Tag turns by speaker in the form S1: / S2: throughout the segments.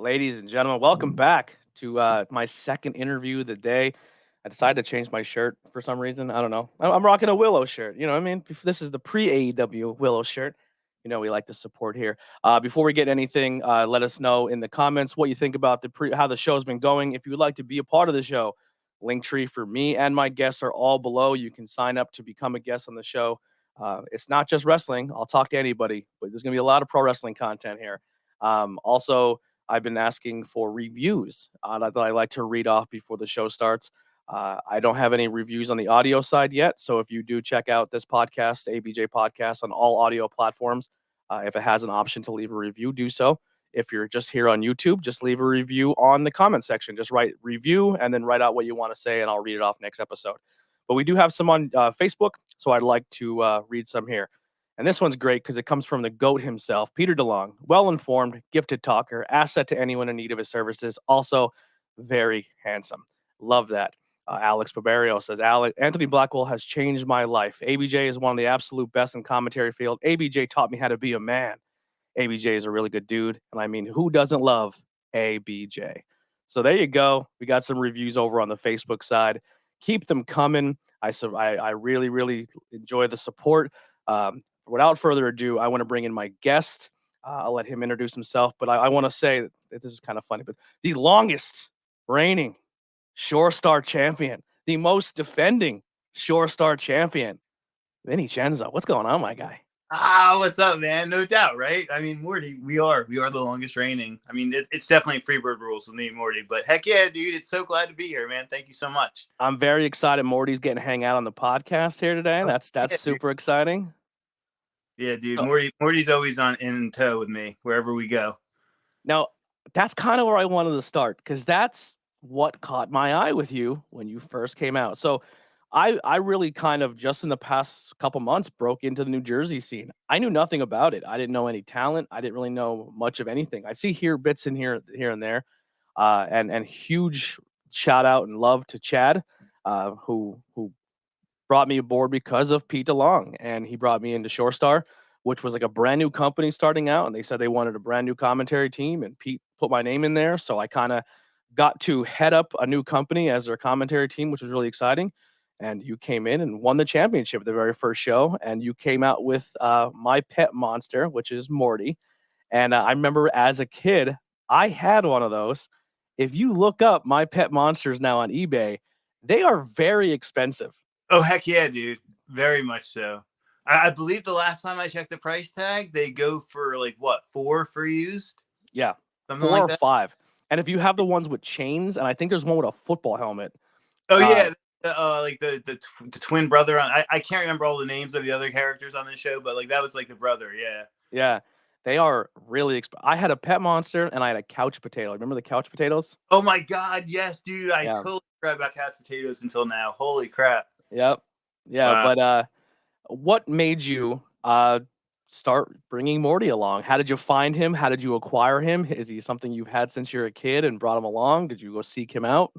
S1: Ladies and gentlemen, welcome back to my second interview of the day. I decided to change my shirt for some reason. I don't know. I'm rocking a Willow shirt. You know what I mean? This is the pre AEW Willow shirt. We like to support here. Before we get anything, let us know in the comments what you think about how the show's been going. If you would like to be a part of the show, Linktree for me and my guests are all below. You can sign up to become a guest on the show. It's not just wrestling. I'll talk to anybody, but there's going to be a lot of pro wrestling content here. Also, I've been asking for reviews that I like to read off before the show starts. I don't have any reviews on the audio side yet. So if you do check out this podcast, ABJ Podcast, on all audio platforms, if it has an option to leave a review, do so. If you're just here on YouTube, just leave a review on the comment section. Just write review and then write out what you want to say, and I'll read it off next episode. But we do have some on Facebook, so I'd like to read some here. And this one's great because it comes from the GOAT himself, Peter DeLong. Well-informed, gifted talker, asset to anyone in need of his services. Also, very handsome. Love that. Alex Barbario says, Anthony Blackwell has changed my life. ABJ is one of the absolute best in commentary field. ABJ taught me how to be a man. ABJ is a really good dude. And I mean, who doesn't love ABJ? So there you go. We got some reviews over on the Facebook side. Keep them coming. I really, really enjoy the support. Without further ado, I want to bring in my guest. I'll let him introduce himself, but I want to say that this is kind of funny, but the longest reigning Shore Star champion, the most defending Shore Star champion, Vinny Cenzo. What's going on, my guy?
S2: What's up, man? No doubt, right? I mean, Morty, we are the longest reigning. I mean, it's definitely Freebird rules with me, Morty. But heck yeah, dude, it's so glad to be here, man. Thank you so much.
S1: I'm very excited. Morty's getting to hang out on the podcast here today. That's super exciting.
S2: Yeah, dude. Morty's always in tow with me wherever we go.
S1: Now, that's kind of where I wanted to start because that's what caught my eye with you when you first came out. So I really kind of just in the past couple months broke into the New Jersey scene. I knew nothing about it. I didn't know any talent. I didn't really know much of anything. I see bits in here and there, and huge shout out and love to Chad, who brought me aboard because of Pete DeLong, and he brought me into Shore Star, which was like a brand new company starting out, and they said they wanted a brand new commentary team, and Pete put my name in there, so I kind of got to head up a new company as their commentary team, which was really exciting. And you came in and won the championship at the very first show, and you came out with my pet monster, which is Morty. And I remember as a kid, I had one of those. If you look up my pet monsters now on eBay, they are very expensive.
S2: Oh, heck yeah, dude. Very much so. I believe the last time I checked the price tag, they go for like what, $4 for used?
S1: Yeah,
S2: something
S1: $4
S2: like
S1: or
S2: that.
S1: $5. And if you have the ones with chains, and I think there's one with a football helmet.
S2: Oh yeah, like the twin brother. I can't remember all the names of the other characters on the show, but like that was like the brother.
S1: Yeah, they are really. I had a pet monster and I had a couch potato. Remember the couch potatoes?
S2: Oh my god, yes, dude. I totally forgot about couch potatoes until now. Holy crap.
S1: Yep. Yeah, wow. But what made you start bringing Morty along? How did you find him? How did you acquire him? Is he something you've had since you're a kid and brought him along? Did you go seek him out?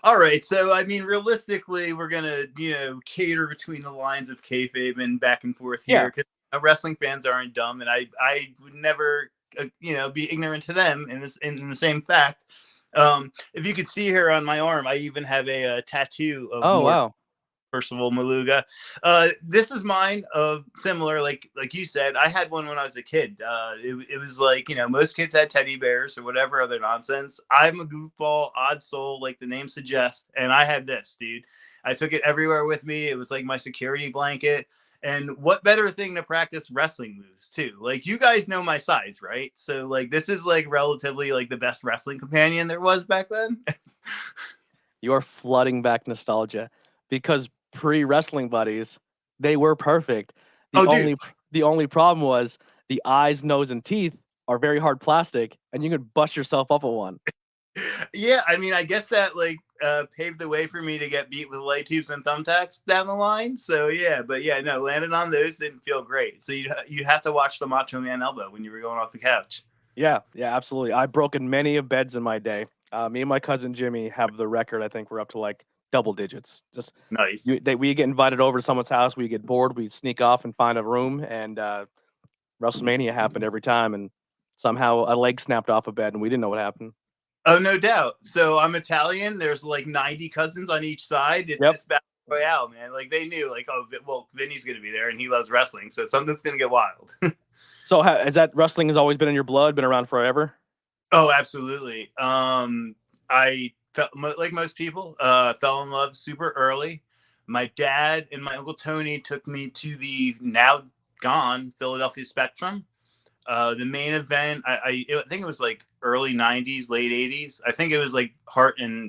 S2: All right, so I mean, realistically, we're gonna cater between the lines of kayfabe and back and forth here because wrestling fans aren't dumb, and I would never be ignorant to them in the same fact. If you could see here on my arm, I even have a tattoo of
S1: wow.
S2: Percival Maluga. This is mine. Similar, like you said, I had one when I was a kid. It was like most kids had teddy bears or whatever other nonsense. I'm a goofball, odd soul, like the name suggests, and I had this, dude. I took it everywhere with me. It was like my security blanket. And what better thing to practice wrestling moves too? Like you guys know my size, right? So like this is like relatively like the best wrestling companion there was back then.
S1: You're flooding back nostalgia because pre-wrestling buddies, they were perfect. The only problem was the eyes, nose, and teeth are very hard plastic, and you could bust yourself up with one.
S2: Yeah, I mean, I guess that like paved the way for me to get beat with light tubes and thumbtacks down the line. So yeah, but yeah, no, landing on those didn't feel great. So you have to watch the Macho Man elbow when you were going off the couch.
S1: Yeah, absolutely. I've broken many of beds in my day. Me and my cousin Jimmy have the record. I think we're up to like double digits. Just
S2: nice.
S1: We get invited over to someone's house. We get bored. We sneak off and find a room, and WrestleMania happened every time. And somehow a leg snapped off a bed and we didn't know what happened.
S2: Oh, no doubt. So I'm Italian. There's like 90 cousins on each side. It's just battle royale, man. Like they knew, like, oh, well, Vinny's gonna be there, and he loves wrestling, so something's gonna get wild.
S1: So has that wrestling has always been in your blood, been around forever?
S2: Oh, absolutely. I felt like most people, fell in love super early. My dad and my uncle Tony took me to the now gone Philadelphia Spectrum. The main event, I think it was like early '90s, late '80s. I think it was like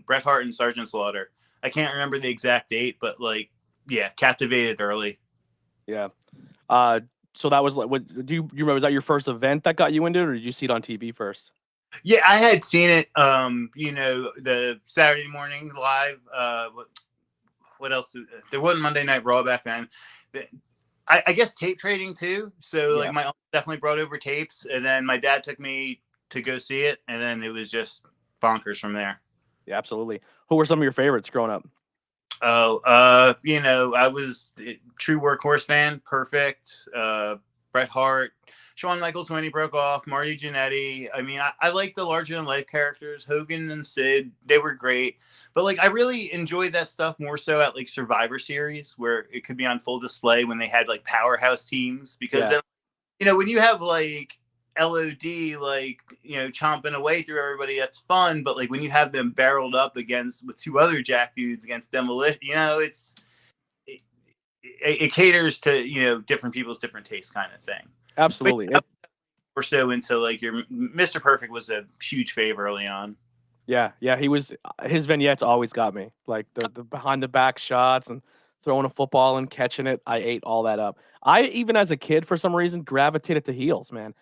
S2: Bret Hart and Sergeant Slaughter. I can't remember the exact date, but like, yeah, captivated early.
S1: Yeah. So that was like, what do you remember? Was that your first event that got you into it, or did you see it on TV first?
S2: Yeah, I had seen it. The Saturday morning live. What else? There wasn't Monday Night Raw back then. I guess tape trading too. So like my uncle definitely brought over tapes, and then my dad took me to go see it, and then it was just bonkers from there.
S1: Yeah, absolutely. Who were some of your favorites growing up?
S2: Oh, I was a true workhorse fan. Perfect. Bret Hart, Shawn Michaels when he broke off, Marty Jannetty. I mean, I like the larger than life characters. Hogan and Sid, they were great. But like, I really enjoyed that stuff more so at like Survivor Series, where it could be on full display when they had like powerhouse teams. Because then, when you have like LOD, like, chomping away through everybody, that's fun. But like when you have them barreled up with two other jack dudes against Demolition, it caters to, different people's different tastes kind of thing.
S1: Absolutely.
S2: We're so into like your Mr. Perfect was a huge fave early on.
S1: Yeah, his vignettes always got me. Like the behind the back shots and throwing a football and catching it. I ate all that up. I, even as a kid, for some reason, gravitated to heels, man.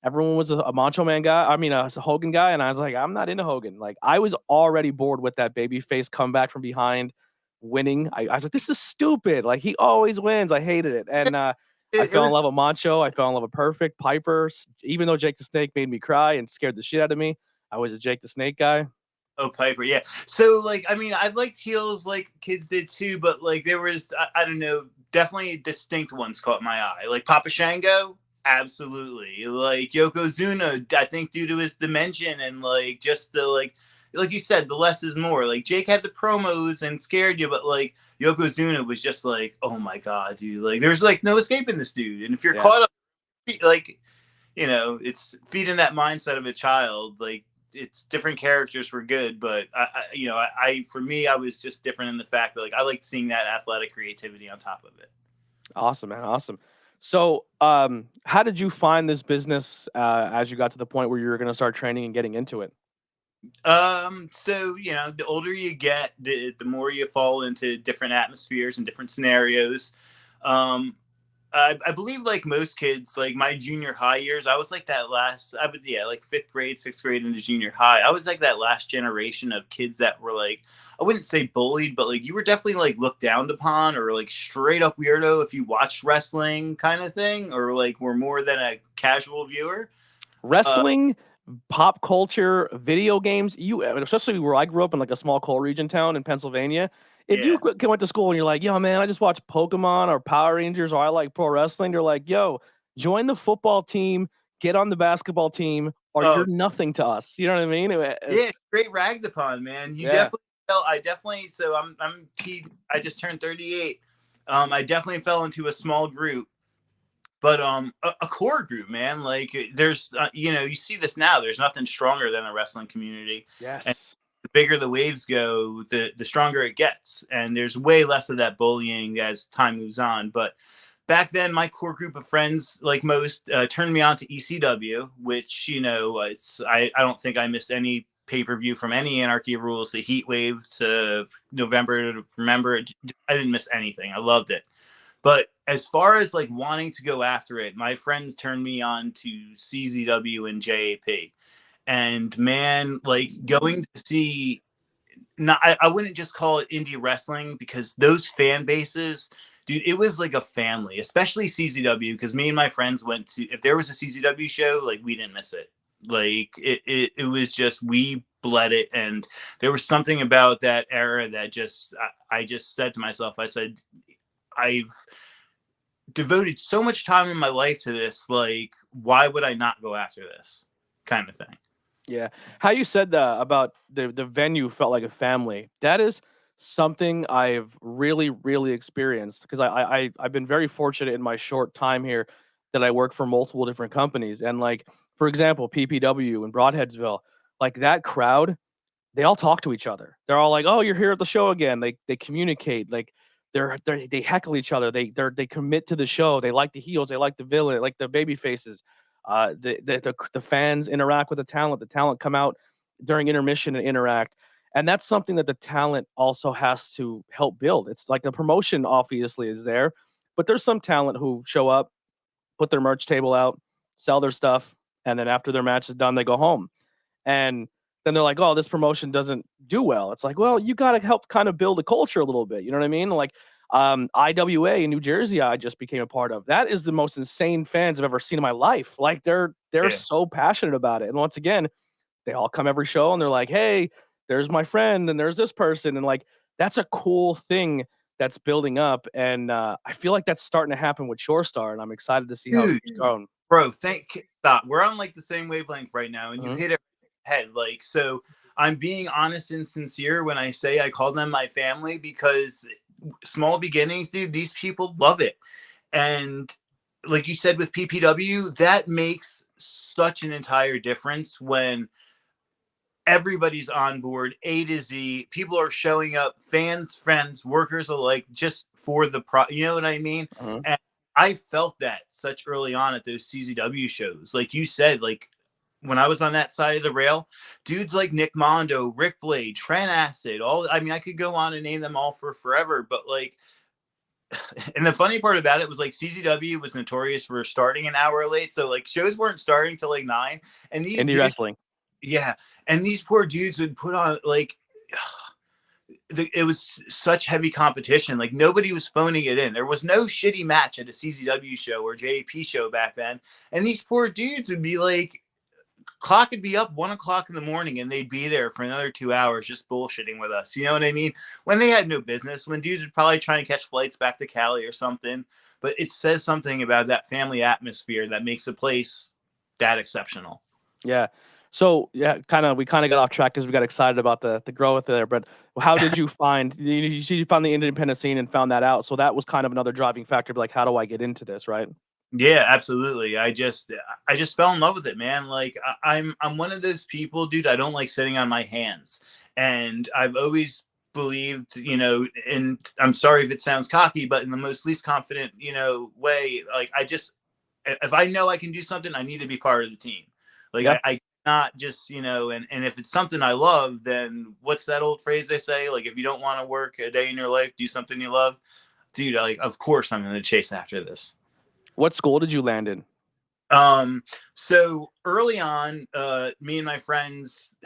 S1: Everyone was a Macho Man guy. I mean, a Hogan guy, and I was like, I'm not into Hogan. Like, I was already bored with that baby face comeback from behind, winning. I was like, this is stupid. Like, he always wins. I hated it, and I fell in love with Macho. I fell in love with Perfect, Piper. Even though Jake the Snake made me cry and scared the shit out of me, I was a Jake the Snake guy.
S2: Oh, Piper, yeah. So, like, I mean, I liked heels like kids did too, but like there was, I don't know, definitely distinct ones caught my eye. Like Papa Shango, absolutely. Like Yokozuna, I think due to his dimension and like just the like you said, the less is more. Like Jake had the promos and scared you, but like Yokozuna was just like, oh my god, dude! Like there's like no escaping this dude, and if you're caught up, like, it's feeding that mindset of a child. Like, it's different characters were good, but for me, I was just different in the fact that like I liked seeing that athletic creativity on top of it.
S1: Awesome, man. Awesome. So, how did you find this business as you got to the point where you were going to start training and getting into it?
S2: So, the older you get, the more you fall into different atmospheres and different scenarios. I believe like most kids, like my junior high years, I was like that like fifth grade, sixth grade into junior high. I was like that last generation of kids that were like, I wouldn't say bullied, but like you were definitely like looked down upon or like straight up weirdo if you watched wrestling kind of thing, or like were more than a casual viewer.
S1: Wrestling, pop culture, video games, especially where I grew up in like a small coal region town in Pennsylvania. If you went to school and you're like, yo, man, I just watch Pokemon or Power Rangers or I like pro wrestling, you're like, yo, join the football team, get on the basketball team, or you're nothing to us. You know what I mean?
S2: Yeah, great ragged upon, man. So I just turned 38. I definitely fell into a small group, but a core group, man. Like there's, you see this now. There's nothing stronger than a wrestling community.
S1: Yes.
S2: And the bigger the waves go, the stronger it gets. And there's way less of that bullying as time moves on. But back then, my core group of friends, like most, turned me on to ECW, which, I don't think I missed any pay-per-view from any Anarchy of Rules, the Heat Wave to November to Remember. I didn't miss anything. I loved it. But as far as like wanting to go after it, my friends turned me on to CZW and JAP. And man, like going to see, I wouldn't just call it indie wrestling, because those fan bases, dude, it was like a family, especially CZW, because me and my friends went to, if there was a CZW show, like we didn't miss it. Like it was just, we bled it. And there was something about that era that just, I just said to myself, I said, I've devoted so much time in my life to this. Like, why would I not go after this kind of thing?
S1: Yeah. How you said that about the venue felt like a family. That is something I've really experienced because I've been very fortunate in my short time here that I work for multiple different companies. And like, for example, PPW in Broadheadsville, like that crowd, they all talk to each other. They're all like, "Oh, you're here at the show again." They communicate, like they heckle each other. They commit to the show. They like the heels, they like the villain, like the baby faces. The fans interact with the talent. The talent come out during intermission and interact. And that's something that the talent also has to help build. It's like the promotion obviously is there, but there's some talent who show up, put their merch table out, sell their stuff, and then after their match is done, they go home. And then they're like, "Oh, this promotion doesn't do well." It's like, well, you got to help kind of build a culture a little bit. You know what I mean? Like, IWA in New Jersey, I just became a part of. That is the most insane fans I've ever seen in my life. Like, they're
S2: Yeah.
S1: so passionate about it. And once again, they all come every show and they're like, "Hey, there's my friend, and there's this person," and like that's a cool thing that's building up. And I feel like that's starting to happen with Shore Star, and I'm excited to see how
S2: Dude,
S1: it's going.
S2: bro, stop. We're on like the same wavelength right now, and you
S1: Mhm.
S2: hit it head. Like, so I'm being honest and sincere when I say I call them my family, because small beginnings, dude, these people love it. And like you said with PPW, that makes such an entire difference when everybody's on board, A to Z. People are showing up, fans, friends, workers alike, just for the you know what I mean?
S1: Mhm.
S2: And I felt that such early on at those CZW shows. Like you said, like when I was on that side of the rail, dudes like Nick Mondo, Rick Blade, Trent Acid, all, I mean, I could go on and name them all for forever, but like, and the funny part about it was like CZW was notorious for starting an hour late. So like shows weren't starting till like 9. And these
S1: Indie
S2: dudes,
S1: wrestling.
S2: yeah. And these poor dudes would put on like, it was such heavy competition. Like nobody was phoning it in. There was no shitty match at a CZW show or JAP show back then. And these poor dudes would be like, clock would be up 1 o'clock in the morning and they'd be there for another 2 hours just bullshitting with us. You know what I mean? When they had no business, when dudes would probably trying to catch flights back to Cali or something. But it says something about that family atmosphere that makes a place that exceptional.
S1: Yeah. So yeah, we kind of got off track because we got excited about the growth there. But how did you find you found the independent scene and found that out? So that was kind of another driving factor. Like, how do I get into this? Right.
S2: Yeah, absolutely. I just fell in love with it, man. Like I'm one of those people, dude. I don't like sitting on my hands, and I've always believed, and I'm sorry if it sounds cocky, but in the most least confident, way. Like if I know I can do something, I need to be part of the team. Like
S1: Yeah.
S2: I not just, and if it's something I love, then what's that old phrase they say? Like if you don't want to work a day in your life, do something you love, dude. Like of course I'm going to chase after this.
S1: What school did you land in?
S2: So early on, me and my friends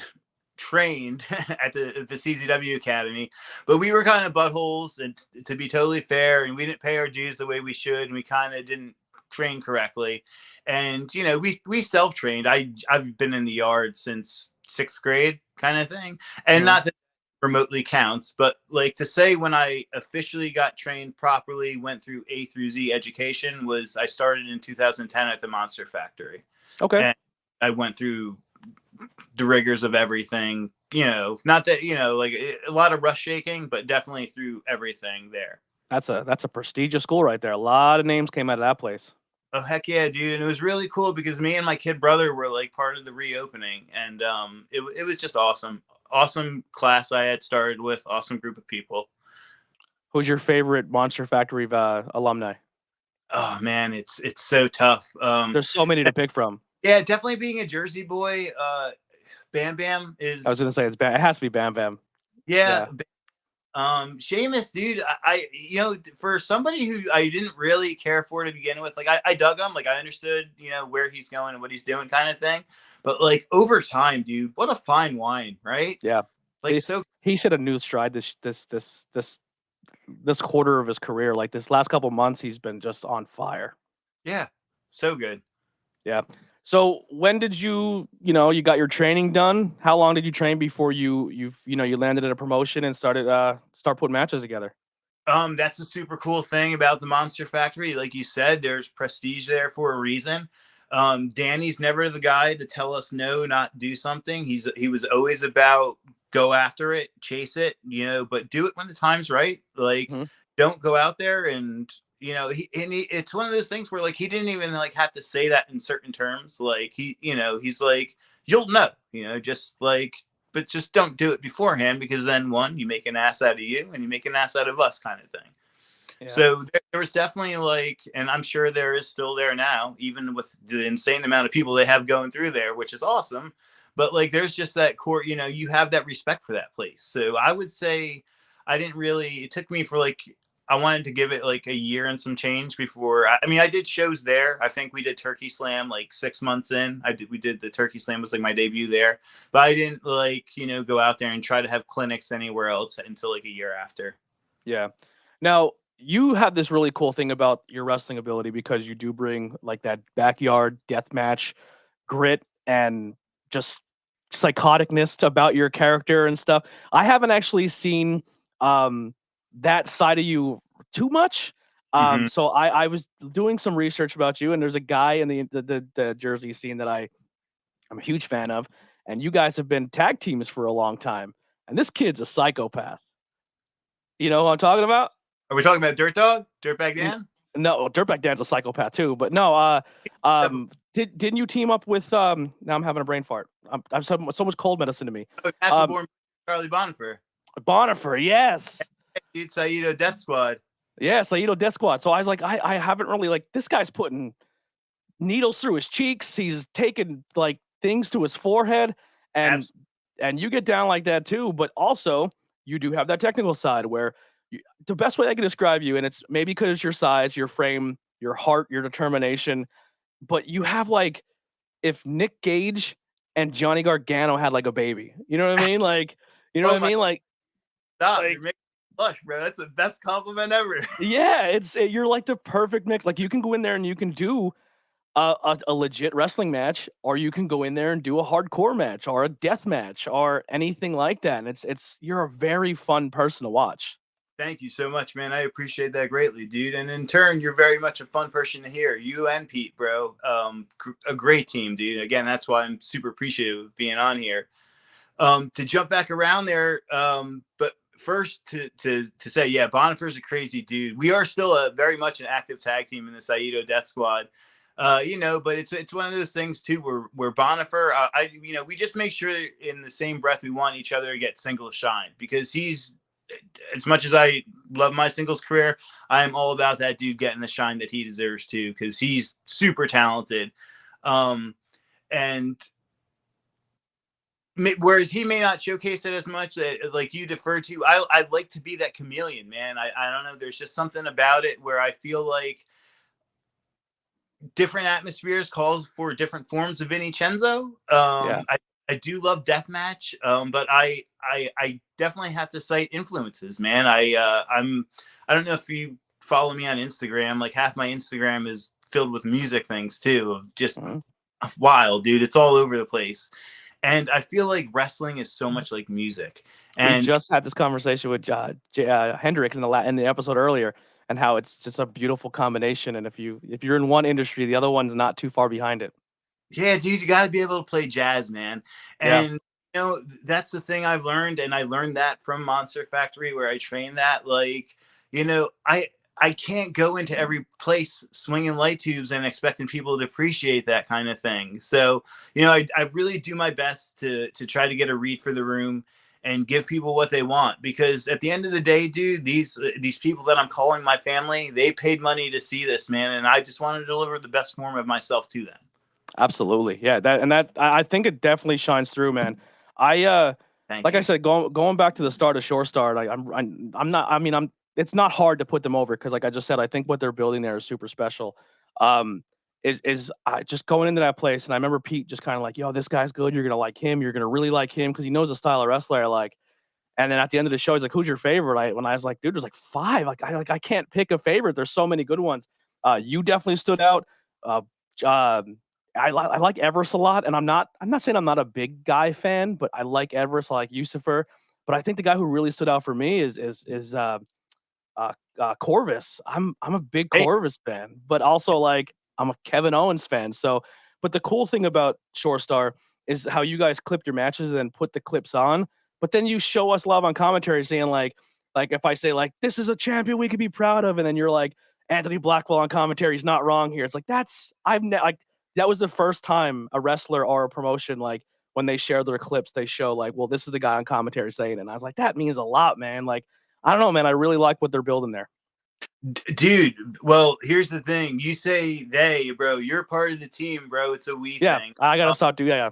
S2: trained at the CZW Academy, but we were kind of buttholes, and to be totally fair, and we didn't pay our dues the way we should, and we kind of didn't train correctly. And we self-trained. I've been in the yard since 6th grade kind of thing, and
S1: Mhm.
S2: not that remotely counts, but like to say when I officially got trained properly, went through A through Z education, was I started in 2010 at the Monster Factory.
S1: Okay.
S2: And I went through the rigors of everything, not that, like a lot of rush shaking, but definitely through everything there.
S1: That's a prestigious school right there. A lot of names came out of that place.
S2: Oh heck yeah, dude. And it was really cool because me and my kid brother were like part of the reopening, and it was just awesome class I had started with, awesome group of people.
S1: Who's your favorite Monster Factory alumni?
S2: Oh man, it's so tough.
S1: There's so many to pick from.
S2: Yeah, definitely being a Jersey boy. Bam Bam
S1: I was
S2: is,
S1: gonna say it has to be Bam Bam.
S2: yeah.
S1: Yeah.
S2: Sheamus, dude, I for somebody who I didn't really care for to begin with, like I dug him, like I understood, where he's going and what he's doing kind of thing. But like over time, dude, what a fine wine, right?
S1: Yeah.
S2: Like so,
S1: He's hit a new stride this quarter of his career. Like this last couple months, he's been just on fire.
S2: yeah, so good.
S1: Yeah. So when did you got your training done? How long did you train before you landed at a promotion and start putting matches together?
S2: That's a super cool thing about the Monster Factory. Like you said, there's prestige there for a reason. Danny's never the guy to tell us no, not do something. He was always about go after it, chase it, but do it when the time's right. Like,
S1: Hmm.
S2: don't go out there and it's one of those things where like he didn't even like have to say that in certain terms. Like he's like, you'll know, just like, but just don't do it beforehand, because then one, you make an ass out of you and you make an ass out of us, kind of thing.
S1: Yeah.
S2: So there was definitely like, and I'm sure there is still there now, even with the insane amount of people they have going through there, which is awesome. But like, there's just that core, you have that respect for that place. So I would say I didn't really, it took me for like, I wanted to give it like a year and some change before. I mean, I did shows there. I think we did Turkey Slam like 6 months in. We did the Turkey Slam was like my debut there, but I didn't like, go out there and try to have clinics anywhere else until like a year after.
S1: Yeah. Now, you have this really cool thing about your wrestling ability because you do bring like that backyard death match grit and just psychoticness about your character and stuff. I haven't actually seen um that side of you too much.
S2: Mm-hmm.
S1: So I was doing some research about you, and there's a guy in the Jersey scene that I'm a huge fan of, and you guys have been tag teams for a long time. And this kid's a psychopath. You know what I'm talking about?
S2: Are we talking about Dirt Dog? Dirtbag
S1: N-
S2: Dan?
S1: No, Dirtbag Dan's a psychopath too. But no, didn't you team up with? Now I'm having a brain fart. I'm so much cold medicine to me.
S2: Natural
S1: Um,
S2: Born Charlie Bonifer.
S1: Bonifer, yes,
S2: Dude, Saito Death Squad.
S1: yeah, Saito Death Squad. So I was like, I haven't really like this guy's putting needles through his cheeks. He's taking like things to his forehead, and
S2: Absolutely.
S1: and you get down like that too. But also, you do have that technical side where the best way I can describe you, and it's maybe because it's your size, your frame, your heart, your determination, but you have like if Nick Gage and Johnny Gargano had like a baby. You know what I mean? Like, you know what
S2: Oh
S1: I
S2: my,
S1: mean?
S2: stop.
S1: Like
S2: You're making me blush, bro. That's the best compliment ever.
S1: yeah, you're like the perfect mix. Like you can go in there and you can do a legit wrestling match, or you can go in there and do a hardcore match or a death match or anything like that. And it's you're a very fun person to watch.
S2: Thank you so much, man. I appreciate that greatly, dude. And in turn, you're very much a fun person to hear. You and Pete, bro. A great team, dude. Again, that's why I'm super appreciative of being on here. To jump back around there, but first to say, yeah, Bonifer's a crazy dude. We are still very much an active tag team in the Saito Death Squad. But it's one of those things too where Bonifer, we just make sure in the same breath we want each other to get single shine, because he's, as much as I love my singles career, I am all about that dude getting the shine that he deserves too, because he's super talented. And whereas he may not showcase it as much, like you defer to, I'd like to be that chameleon, man. I don't know. There's just something about it where I feel like different atmospheres calls for different forms of Vinny Cenzo.
S1: Yeah.
S2: I do love deathmatch, but I definitely have to cite influences, man. I don't know if you follow me on Instagram. Like half my Instagram is filled with music things too, of just
S1: Mhm.
S2: wild, dude. It's all over the place. And I feel like wrestling is so much like music.
S1: We
S2: And
S1: just had this conversation with Hendrix in the episode earlier, and how it's just a beautiful combination. And if you're in one industry, the other one's not too far behind it.
S2: yeah, dude, you got to be able to play jazz, man.
S1: Yeah.
S2: And that's the thing I've learned, and I learned that from Monster Factory, where I trained that. Like, I can't go into every place swinging light tubes and expecting people to appreciate that kind of thing. So, I really do my best to try to get a read for the room and give people what they want, because at the end of the day, dude, these people that I'm calling my family, they paid money to see this, man, and I just want to deliver the best form of myself to them.
S1: Absolutely. Yeah, I think it definitely shines through, man.
S2: Thank
S1: Like I
S2: you.
S1: said, going back to the start of Shore Star, like I'm not. I mean, it's not hard to put them over because, like I just said, I think what they're building there is super special. Um, is just going into that place, and I remember Pete just kind of like, "Yo, this guy's good. You're gonna like him. You're gonna really like him because he knows the style of wrestler I like." And then at the end of the show, he's like, "Who's your favorite?" When I was like, "Dude, there's like five. I can't pick a favorite. There's so many good ones." You definitely stood out. Uh, I like Everest a lot, and I'm not saying I'm not a big guy fan, but I like Everest. I like Lucifer. But I think the guy who really stood out for me is Corvus. I'm a big
S2: Hey,
S1: Corvus fan, but also like I'm a Kevin Owens fan. So, but the cool thing about Shore Star is how you guys clip your matches and then put the clips on, but then you show us love on commentary, saying like if I say like this is a champion we could be proud of, and then you're like Anthony Blackwell on commentary, he's not wrong here. It's like like that was the first time a wrestler or a promotion like when they share their clips, they show like, well, this is the guy on commentary saying it. And I was like, that means a lot, man. Like, I don't know, man. I really like what they're building there.
S2: dude, well, here's the thing. You say they, bro. You're part of the team, bro. It's a we
S1: Yeah,
S2: thing.
S1: I gotta stop doing. Yeah,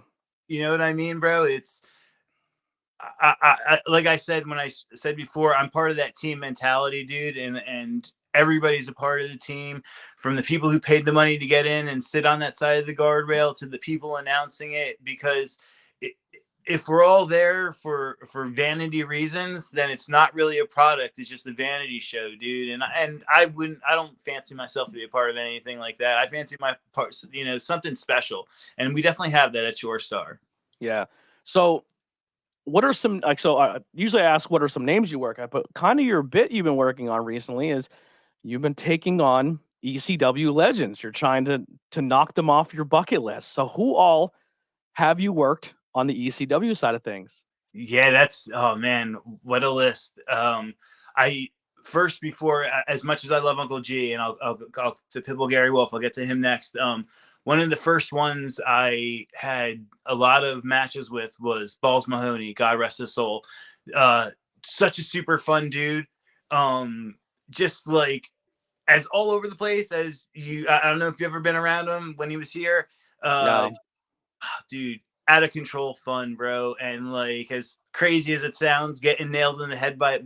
S2: You know what I mean, bro? It's like I said when I said before, I'm part of that team mentality, dude, and everybody's a part of the team, from the people who paid the money to get in and sit on that side of the guardrail to the people announcing it. Because if we're all there for vanity reasons, then it's not really a product. It's just a vanity show, dude. And I don't fancy myself to be a part of anything like that. I fancy my part, something special, and we definitely have that at Shore Star.
S1: yeah. So, what are some like? So, usually I ask what are some names you work at, but kind of your bit you've been working on recently is you've been taking on ECW legends. You're trying to knock them off your bucket list. So, who all have you worked on the ECW side of things?
S2: Yeah, that's, oh man, what a list. I first, before, as much as I love Uncle G, and I'll to Pitbull Gary Wolf, I'll get to him next. One of the first ones I had a lot of matches with was Balls Mahoney, God rest his soul. Such a super fun dude. Just like as all over the place as you. I don't know if you've ever been around him when he was here.
S1: No.
S2: Dude, out of control fun, bro. And like, as crazy as it sounds, getting nailed in the head by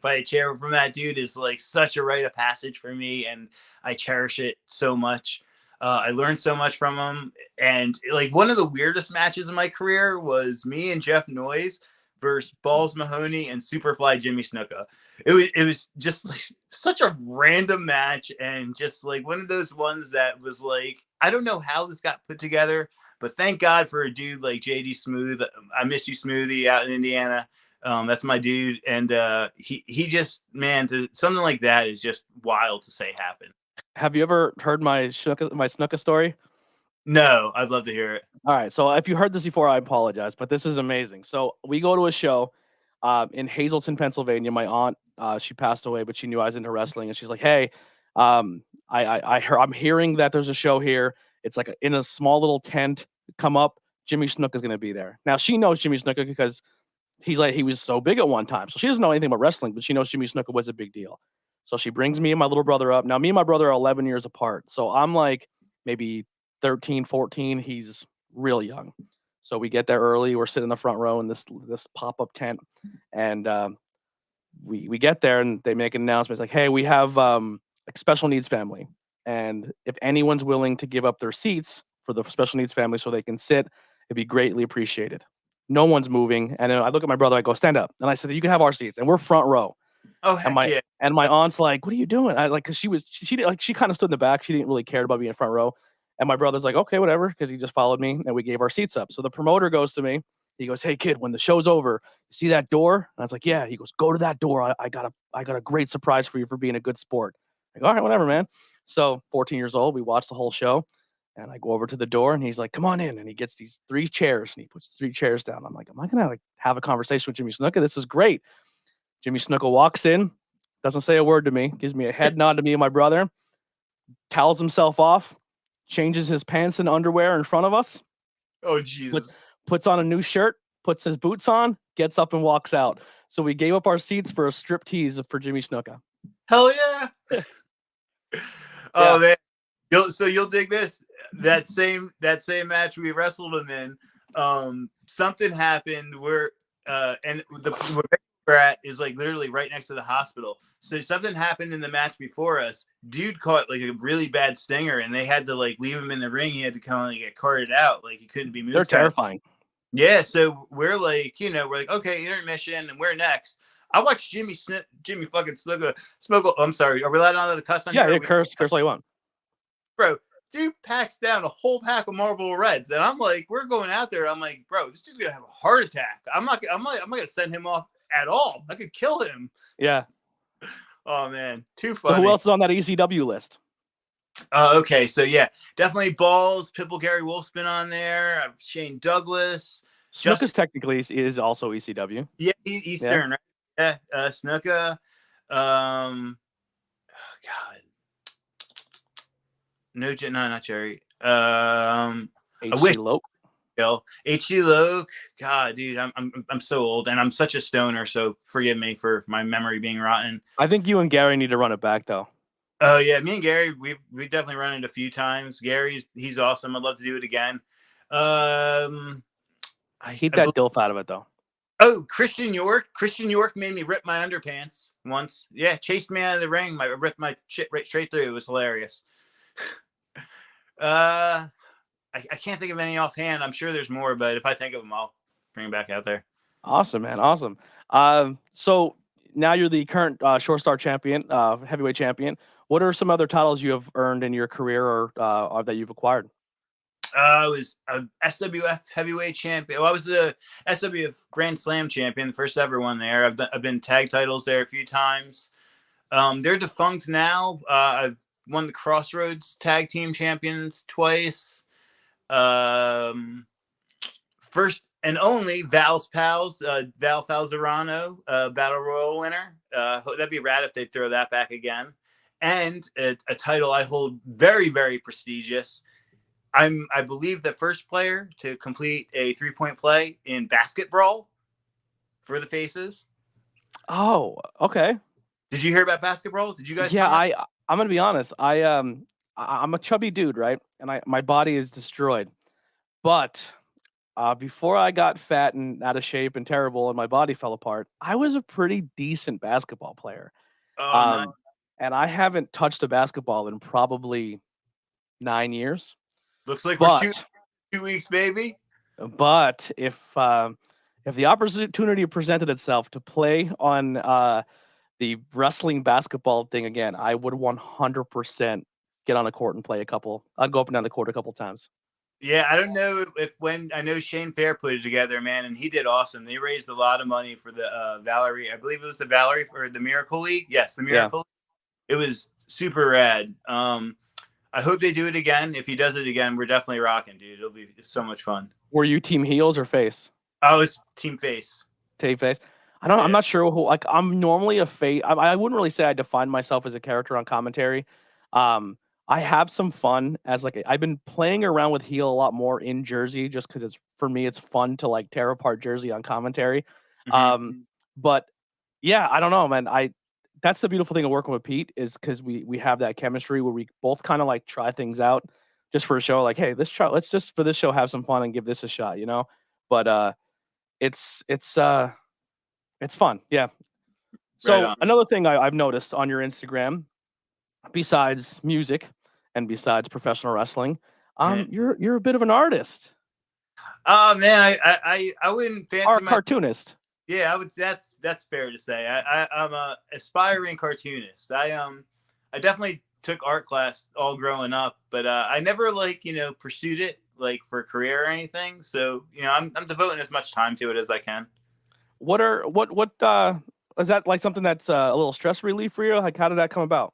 S2: a chair from that dude is like such a rite of passage for me, and I cherish it so much. I learned so much from him. And like, one of the weirdest matches in my career was me and Jeff Noyes versus Balls Mahoney and Superfly Jimmy Snuka. It was just like such a random match, and just like one of those ones that was like, I don't know how this got put together, but thank God for a dude like JD Smooth. I miss you, Smoothie, out in Indiana. That's my dude. And he just, man, something like that is just wild to say happened.
S1: Have you ever heard my Snuka story?
S2: No, I'd love to hear it.
S1: All right. So if you heard this before, I apologize, but this is amazing. So we go to a show in Hazleton, Pennsylvania. My aunt, she passed away, but she knew I was into wrestling, and she's like, "Hey, I'm hearing that there's a show here. It's like in a small little tent. Come up. Jimmy Snuka is going to be there." Now she knows Jimmy Snuka because he was so big at one time. So she doesn't know anything about wrestling, but she knows Jimmy Snuka was a big deal. So she brings me and my little brother up. Now me and my brother are 11 years apart. So I'm like maybe 13, 14. He's real young. So we get there early. We're sitting in the front row in this pop-up tent. And we get there and they make an announcement. It's like, hey, we have like special needs family. And if anyone's willing to give up their seats for the special needs family so they can sit, it'd be greatly appreciated. No one's moving. And then I look at my brother, I go, stand up. And I said, you can have our seats. And we're front row.
S2: Oh, heck yeah.
S1: And my aunt's like, what are you doing? I like, cause she kind of stood in the back. She didn't really care about being in front row. And my brother's like, okay, whatever. Cause he just followed me and we gave our seats up. So the promoter goes to me. He goes, hey kid, when the show's over, you see that door? And I was like, yeah. He goes, go to that door. I got a great surprise for you for being a good sport. I go, all right, whatever, man. So 14 years old, we watched the whole show. And I go over to the door and he's like, come on in. And he gets these 3 chairs and he puts 3 chairs down. I'm like, am I going to like have a conversation with Jimmy Snuka? This is great. Jimmy Snuka walks in, doesn't say a word to me, gives me a head nod to me and my brother, towels himself off, changes his pants and underwear in front of us.
S2: Oh, Jesus.
S1: Puts on a new shirt, puts his boots on, gets up and walks out. So we gave up our seats for a strip tease for Jimmy Snuka.
S2: Hell yeah. Oh, man. You'll dig this. That same match we wrestled him in, something happened where and where we're at is like literally right next to the hospital. So something happened in the match before us. Dude caught like a really bad stinger, and they had to like leave him in the ring. He had to kind of like get carted out, like he couldn't be moved.
S1: They're terrifying.
S2: Yeah, so we're like, we're like, okay, intermission, and we're next. I watched Jimmy fucking Snuka smoke. Oh, I'm sorry. Are we allowed on the cuss on here?
S1: Yeah, curse all you want.
S2: Bro, dude packs down a whole pack of Marlboro Reds, and I'm like, we're going out there. I'm like, bro, this dude's gonna have a heart attack. I'm not gonna send him off at all. I could kill him.
S1: Yeah.
S2: Oh man, too
S1: So who
S2: funny.
S1: else is on that ECW list?
S2: Okay, so yeah, definitely Balls, Pitbull Gary Wolf's been on there. Shane Douglas,
S1: Snuka's
S2: Justin.
S1: technically is also ECW.
S2: Yeah,
S1: Yeah.
S2: Eastern, right? Yeah, Snuka. Oh, God, no, no, not Jerry. I wish
S1: HC Loke.
S2: H.G. Loke. God, dude, I'm so old, and I'm such a stoner. So forgive me for my memory being rotten.
S1: I think you and Gary need to run it back though.
S2: Oh yeah, me and Gary, we've definitely run it a few times. He's awesome. I'd love to do it again.
S1: Keep
S2: I
S1: that
S2: believe,
S1: dilf out of it though.
S2: oh, Christian York. Christian York made me rip my underpants once. Yeah, chased me out of the ring. I ripped my shit right straight through. It was hilarious. I can't think of any offhand. I'm sure there's more, but if I think of them, I'll bring them back out there.
S1: Awesome, man. Awesome. So now you're the current Short Star champion, heavyweight champion. What are some other titles you have earned in your career or that you've acquired?
S2: I was a SWF heavyweight champion. Well, I was the SWF Grand Slam champion, the first ever one there. I've been tag titles there a few times. They're defunct now. I've won the Crossroads Tag Team Champions twice. First and only Val's Pals, Val Falzarano, Battle Royal winner. That'd be rad if they throw that back again. And a title I hold very, very prestigious. I believe the first player to complete a 3-point play in basketball for the Faces.
S1: Oh, okay.
S2: Did you hear about basketball? Did you guys?
S1: Yeah, I'm gonna be honest. I'm a chubby dude, right? And my body is destroyed. But before I got fat and out of shape and terrible and my body fell apart, I was a pretty decent basketball player.
S2: Oh, nice.
S1: And I haven't touched a basketball in probably 9 years.
S2: Looks like we're shooting
S1: But
S2: 2 weeks, baby.
S1: if the opportunity presented itself to play on the wrestling basketball thing again, I would 100% get on a court and play a couple. I'd go up and down the court a couple times.
S2: Yeah, I don't know if when I know Shane Fair put it together, man, and he did awesome. They raised a lot of money for the Valerie. I believe it was the Valerie or the Miracle League. Yes, the Miracle. Yeah. It was super rad. I hope they do it again. If he does it again, we're definitely rocking, dude. It'll be so much fun.
S1: Were you team heels or face?
S2: I was team face.
S1: Team face. Yeah. I'm not sure who. Like, I'm normally a face. I wouldn't really say I define myself as a character on commentary. I have some fun as I've been playing around with heel a lot more in Jersey just because it's fun to like tear apart Jersey on commentary. Mm-hmm. But yeah, I don't know, man. That's the beautiful thing of working with Pete is because we have that chemistry where we both kind of like try things out just for a show. Like, hey, let's just for this show have some fun and give this a shot, you know. But it's fun, yeah. So right another thing I've noticed on your Instagram, besides music and besides professional wrestling, you're a bit of an artist.
S2: Oh man, I wouldn't fancy
S1: cartoonist.
S2: Yeah, I would. That's fair to say. I'm a aspiring cartoonist. I definitely took art class all growing up, but I never pursued it like for a career or anything. So I'm devoting as much time to it as I can.
S1: What is that like something that's a little stress relief for you? Like, how did that come about?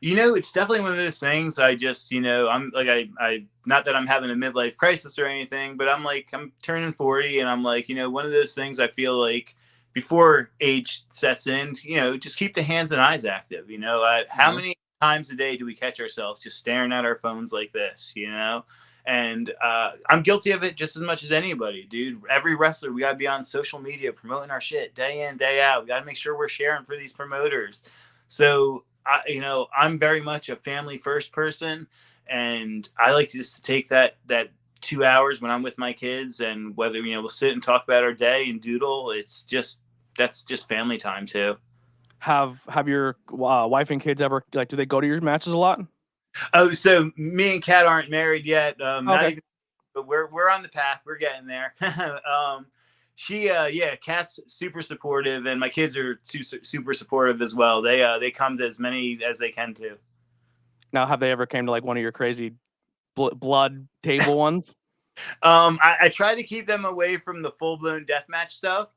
S2: It's definitely one of those things. I just, I'm like, I not that I'm having a midlife crisis or anything, but I'm turning 40 and I'm like, one of those things I feel like before age sets in, just keep the hands and eyes active. How many times a day do we catch ourselves just staring at our phones like this, And I'm guilty of it just as much as anybody, dude. Every wrestler, we got to be on social media promoting our shit day in, day out. We got to make sure we're sharing for these promoters. So, I'm very much a family first person, and I like to just take that 2 hours when I'm with my kids, and whether we'll sit and talk about our day and doodle. That's just family time too.
S1: Have your wife and kids ever do they go to your matches a lot?
S2: Oh, so me and Kat aren't married yet. Not even, but we're on the path. We're getting there. Kat's super supportive, and my kids are super supportive as well. They come to as many as they can too.
S1: Now, have they ever came to like one of your crazy blood table ones?
S2: I try to keep them away from the full blown deathmatch stuff.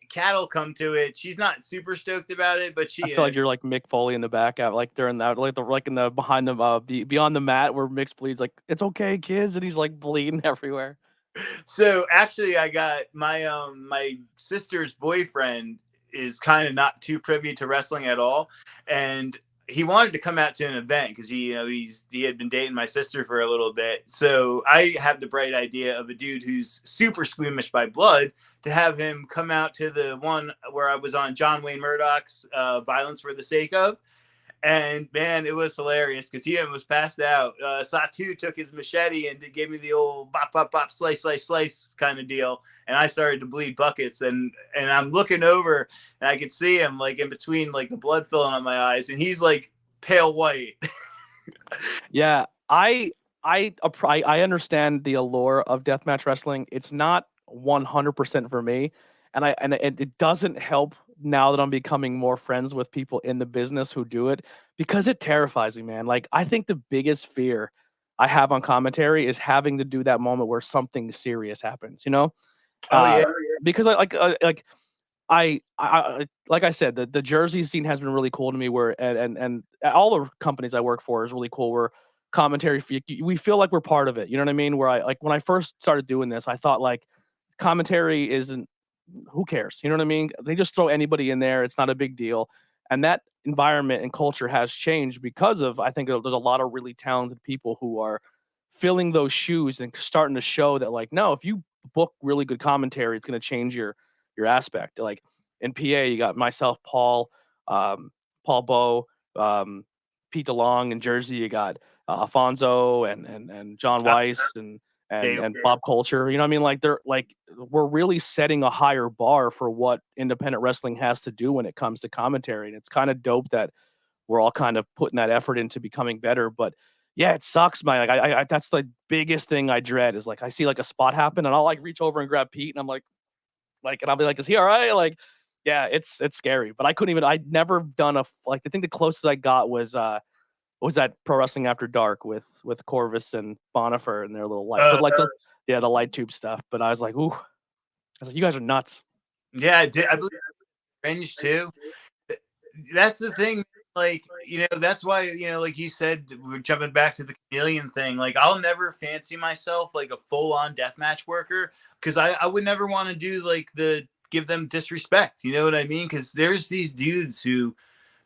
S2: Cat'll come to it. She's not super stoked about it, but
S1: I
S2: she
S1: feel like you're like Mick Foley in the back, like they're in that, like in the behind the beyond the mat where Mick bleeds. Like it's okay, kids, and he's like bleeding everywhere.
S2: So actually, I got my sister's boyfriend is kind of not too privy to wrestling at all, and he wanted to come out to an event because he had been dating my sister for a little bit. So I have the bright idea of a dude who's super squeamish by blood to have him come out to the one where I was on John Wayne Murdoch's Violence for the Sake of. And man, it was hilarious because he was passed out. Satu took his machete and gave me the old bop, bop, bop, slice, slice, slice kind of deal. And I started to bleed buckets. And I'm looking over and I could see him like in between like the blood filling on my eyes. And he's like pale white.
S1: Yeah, I understand the allure of deathmatch wrestling. It's not 100% for me, and it doesn't help now that I'm becoming more friends with people in the business who do it because it terrifies me, man. Like I think the biggest fear I have on commentary is having to do that moment where something serious happens, you know?
S2: Oh, yeah.
S1: Because I like I said, the Jersey scene has been really cool to me. Where and all the companies I work for is really cool. Where commentary, we feel like we're part of it. You know what I mean? Where I like when I first started doing this, I thought like commentary isn't. Who cares? You know what I mean? They just throw anybody in there. It's not a big deal. And that environment and culture has changed because of I think there's a lot of really talented people who are filling those shoes and starting to show that like no, if you book really good commentary, it's going to change your aspect. Like in PA, you got myself, Paul, Paul Bow, Pete DeLong. In Jersey, you got Alfonso and John Weiss and Bob Culture. You know what I mean? Like they're like we're really setting a higher bar for what independent wrestling has to do when it comes to commentary. And it's kind of dope that we're all kind of putting that effort into becoming better. But yeah, it sucks, man. Like I that's the biggest thing I dread is like I see like a spot happen and I'll like reach over and grab Pete and I'm like, and I'll be like, is he all right? Like, yeah, it's scary. But I couldn't even. I'd never done like I think the closest I got was that Pro Wrestling After Dark with Corvus and Bonifer and their little light, but like the light tube stuff. But I was like, ooh, I was like, you guys are nuts.
S2: Yeah, I believe Fringe too. That's the thing. Like, that's why, like you said, we're jumping back to the chameleon thing. Like, I'll never fancy myself like a full on deathmatch worker because I would never want to do like give them disrespect. You know what I mean? Because there's these dudes who,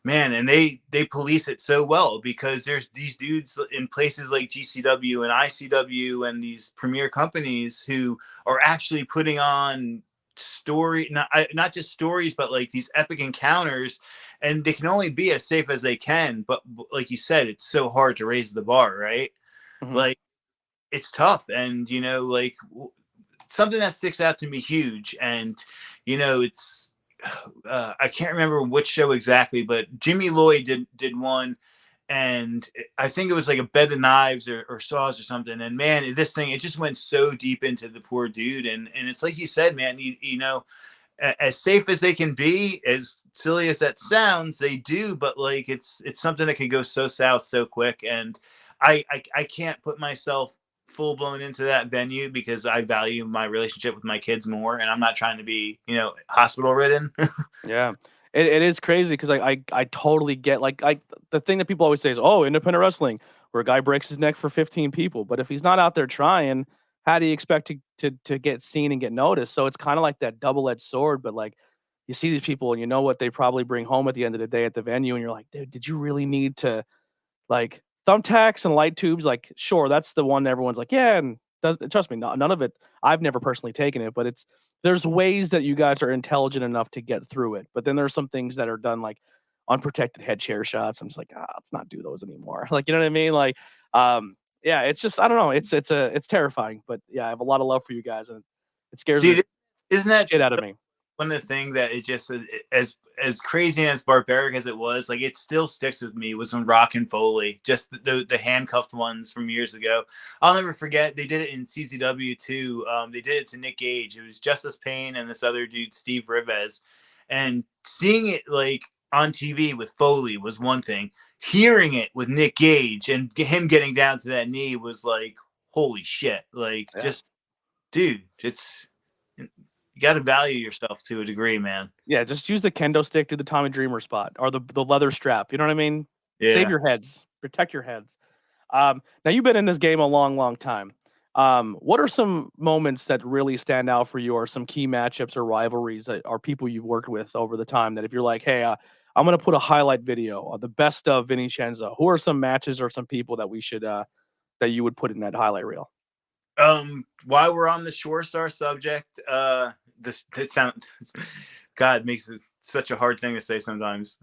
S2: man, and they police it so well because there's these dudes in places like GCW and ICW and these premier companies who are actually putting on not just stories, but like these epic encounters, and they can only be as safe as they can. But like you said, it's so hard to raise the bar, right? Mm-hmm. Like it's tough, and like something that sticks out to me huge, and it's I can't remember which show exactly, but Jimmy Lloyd did one. And I think it was like a bed of knives or saws or something. And man, this thing, it just went so deep into the poor dude. And it's like you said, man, as safe as they can be, as silly as that sounds, they do. But like, it's something that can go so south so quick. And I can't put myself full blown into that venue because I value my relationship with my kids more. And I'm not trying to be, hospital ridden.
S1: Yeah. It is crazy because I totally get like the thing that people always say is, oh, independent wrestling where a guy breaks his neck for 15 people, but if he's not out there trying, how do you expect to get seen and get noticed? So it's kind of like that double-edged sword. But like you see these people and you know what they probably bring home at the end of the day at the venue, and you're like, dude, did you really need to like thumbtacks and light tubes? Like, sure, that's the one everyone's like, yeah, and trust me, none of it. I've never personally taken it, but there's ways that you guys are intelligent enough to get through it. But then there's some things that are done like unprotected head chair shots. I'm just like, let's not do those anymore. Like, you know what I mean? Like, yeah, it's just, I don't know. It's terrifying, but yeah, I have a lot of love for you guys and it scares
S2: me. Isn't that
S1: shit out of me?
S2: One of the things that it just as crazy and as barbaric as it was, like it still sticks with me was when Rock and Foley, just the handcuffed ones from years ago. I'll never forget. They did it in CZW too. They did it to Nick Gage. It was Justice Payne and this other dude, Steve Rivez, and seeing it like on TV with Foley was one thing. Hearing it with Nick Gage and him getting down to that knee was like, holy shit! Like, just dude, it's. You got to value yourself to a degree, man.
S1: Yeah, just use the kendo stick, do the Tommy Dreamer spot, or the leather strap. You know what I mean? Save
S2: Yeah.
S1: your heads, protect your heads. Now you've been in this game a long, long time. What are some moments that really stand out for you, or some key matchups or rivalries that are people you've worked with over the time that if you're like, hey, I'm gonna put a highlight video of the best of Vinny Cenzo. Who are some matches or some people that we should that you would put in that highlight reel?
S2: While we're on the Shore Star subject, this sound God makes it such a hard thing to say sometimes.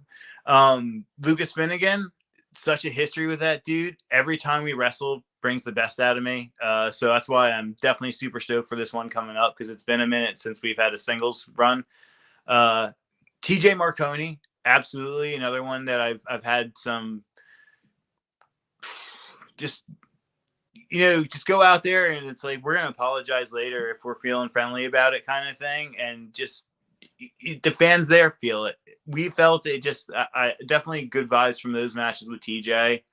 S2: Lucas Finnegan, such a history with that dude. Every time we wrestle, brings the best out of me. So that's why I'm definitely super stoked for this one coming up, because it's been a minute since we've had a singles run. TJ Marconi, absolutely another one that I've had some just just go out there and it's like, we're going to apologize later if we're feeling friendly about it kind of thing. And just the fans there feel it. We felt it. Just, I definitely good vibes from those matches with TJ.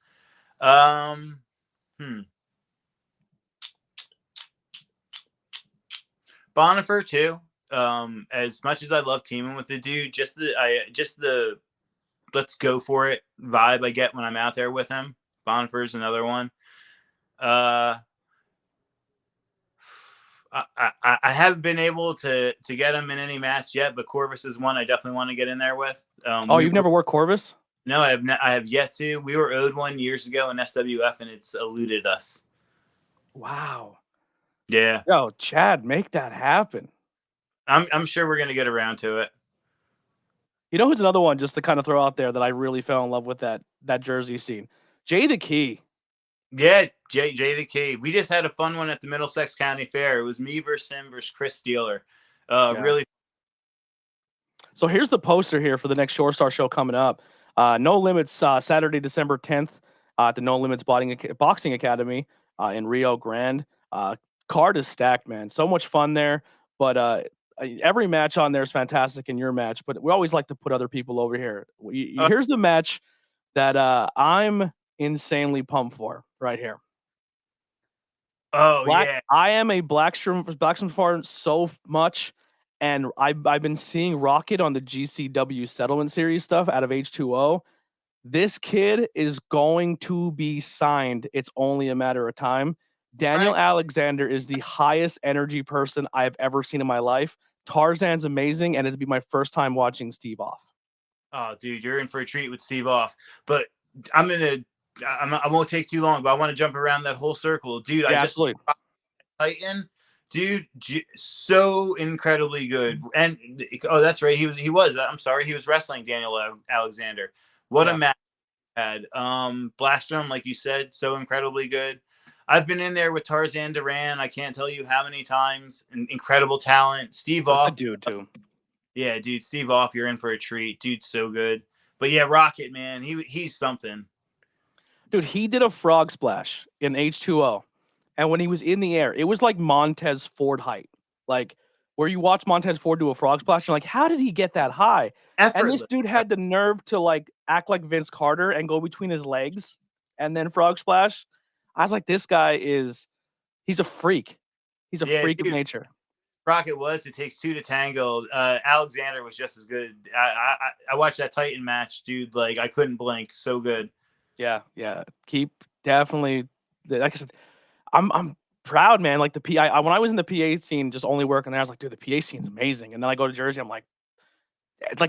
S2: Bonifer too. As much as I love teaming with the dude, just the let's go for it vibe I get when I'm out there with him. Bonifer's another one. I haven't been able to get him in any match yet, but Corvus is one I definitely want to get in there with.
S1: You've never worked Corvus?
S2: No, I have yet to. We were owed one years ago in SWF, and it's eluded us.
S1: Wow.
S2: Yeah.
S1: Yo, Chad, make that happen.
S2: I'm sure we're gonna get around to it.
S1: You know who's another one just to kind of throw out there that I really fell in love with that Jersey scene? Jay the Key.
S2: Yeah, Jay the Key. We just had a fun one at the Middlesex County Fair. It was me versus him versus Chris Steeler. Really.
S1: So here's the poster here for the next Shore Star show coming up. No Limits, Saturday, December 10th at the No Limits Boxing Academy in Rio Grande. Card is stacked, man. So much fun there. But every match on there is fantastic in your match. But we always like to put other people over here. Here's the match that I'm insanely pumped for right here.
S2: Yeah.
S1: I am a Blackstrom fan so much. And I've been seeing Rocket on the GCW settlement series stuff out of H2O. This kid is going to be signed. It's only a matter of time. Daniel Alexander is the highest energy person I've ever seen in my life. Tarzan's amazing, and it'd be my first time watching Steve Off.
S2: Oh, dude, you're in for a treat with Steve Off. But I won't take too long, but I want to jump around that whole circle. Dude,
S1: yeah, absolutely.
S2: Titan. Dude, so incredibly good. And that's right. He was wrestling Daniel Alexander. What a match he had. Blackstrom, like you said, so incredibly good. I've been in there with Tarzan Duran. I can't tell you how many times. Incredible talent. Steve Off.
S1: Dude, too.
S2: Yeah, dude, Steve Off, you're in for a treat. Dude's so good. But yeah, Rocket, man, he's something.
S1: Dude, he did a frog splash in H2O. And when he was in the air, it was like Montez Ford height. Like, where you watch Montez Ford do a frog splash, you're like, how did he get that high? And this dude had the nerve to, like, act like Vince Carter and go between his legs and then frog splash. I was like, this guy he's a freak. He's a freak of nature.
S2: Rocket It takes two to tango. Alexander was just as good. I watched that Titan match, dude. Like, I couldn't blink. So good.
S1: Yeah. Keep definitely, like I said, I'm proud, man. Like when I was in the PA scene, just only working there, I was like, dude, the PA scene's amazing. And then I go to Jersey, I'm like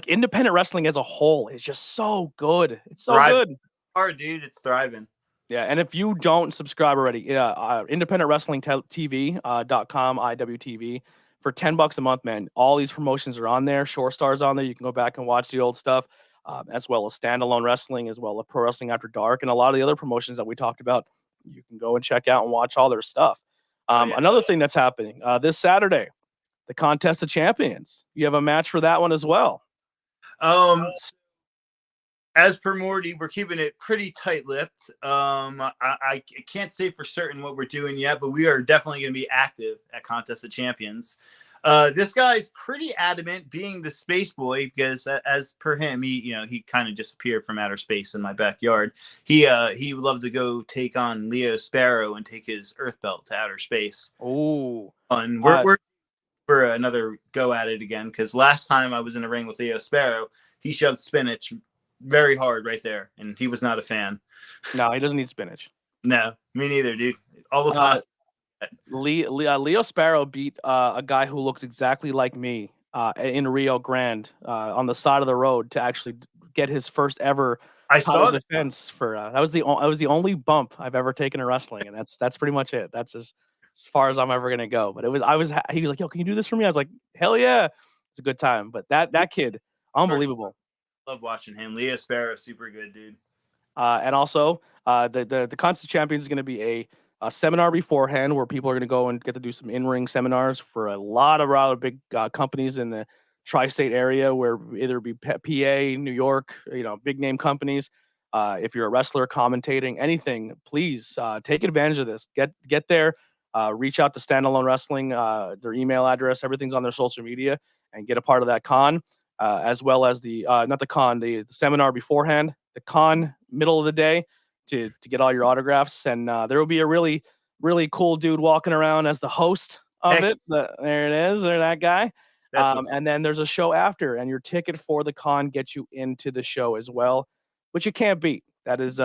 S1: independent wrestling as a whole is just so good. It's so good.
S2: Hard, dude. It's thriving.
S1: Yeah, and if you don't subscribe already, independentwrestlingtv.com, IWTV, for $10 a month, man. All these promotions are on there. Shore Star's on there. You can go back and watch the old stuff, as well as standalone wrestling, as well as Pro Wrestling After Dark, and a lot of the other promotions that we talked about. You can go and check out and watch all their stuff. Another thing that's happening this Saturday, the Contest of Champions. You have a match for that one as well.
S2: As per Morty, we're keeping it pretty tight-lipped. I can't say for certain what we're doing yet, but we are definitely going to be active at Contest of Champions. This guy's pretty adamant, being the space boy, because as per him, he kind of disappeared from outer space in my backyard. He would love to go take on Leo Sparrow and take his Earth belt to outer space.
S1: Oh,
S2: and we're for another go at it again, because last time I was in a ring with Leo Sparrow, he shoved spinach very hard right there, and he was not a fan.
S1: No, he doesn't need spinach.
S2: No, me neither, dude. All the
S1: Uh,
S2: pasta.
S1: Leo Sparrow beat a guy who looks exactly like me in Rio Grande on the side of the road to actually get his first ever
S2: I
S1: title
S2: saw that.
S1: defense for that was the only bump I've ever taken in wrestling, and that's pretty much it. That's as far as I'm ever gonna go. But he was like, "Yo, can you do this for me?" I was like, "Hell yeah!" It's a good time. But that kid, unbelievable.
S2: Love watching him. Leo Sparrow, super good, dude.
S1: And also, the Constant Champions is going to be a seminar beforehand where people are going to go and get to do some in-ring seminars for a lot of big companies in the tri-state area, where either be PA, New York, big name companies. If you're a wrestler commentating anything, please take advantage of this. Get there. Reach out to Standalone Wrestling. Their email address, everything's on their social media, and get a part of that con, as well as the not the con, the seminar beforehand, the con middle of the day to get all your autographs. And there will be a really cool dude walking around as the host of it. There it is. There, that guy. And then there's a show after, and your ticket for the con gets you into the show as well, which you can't beat. That is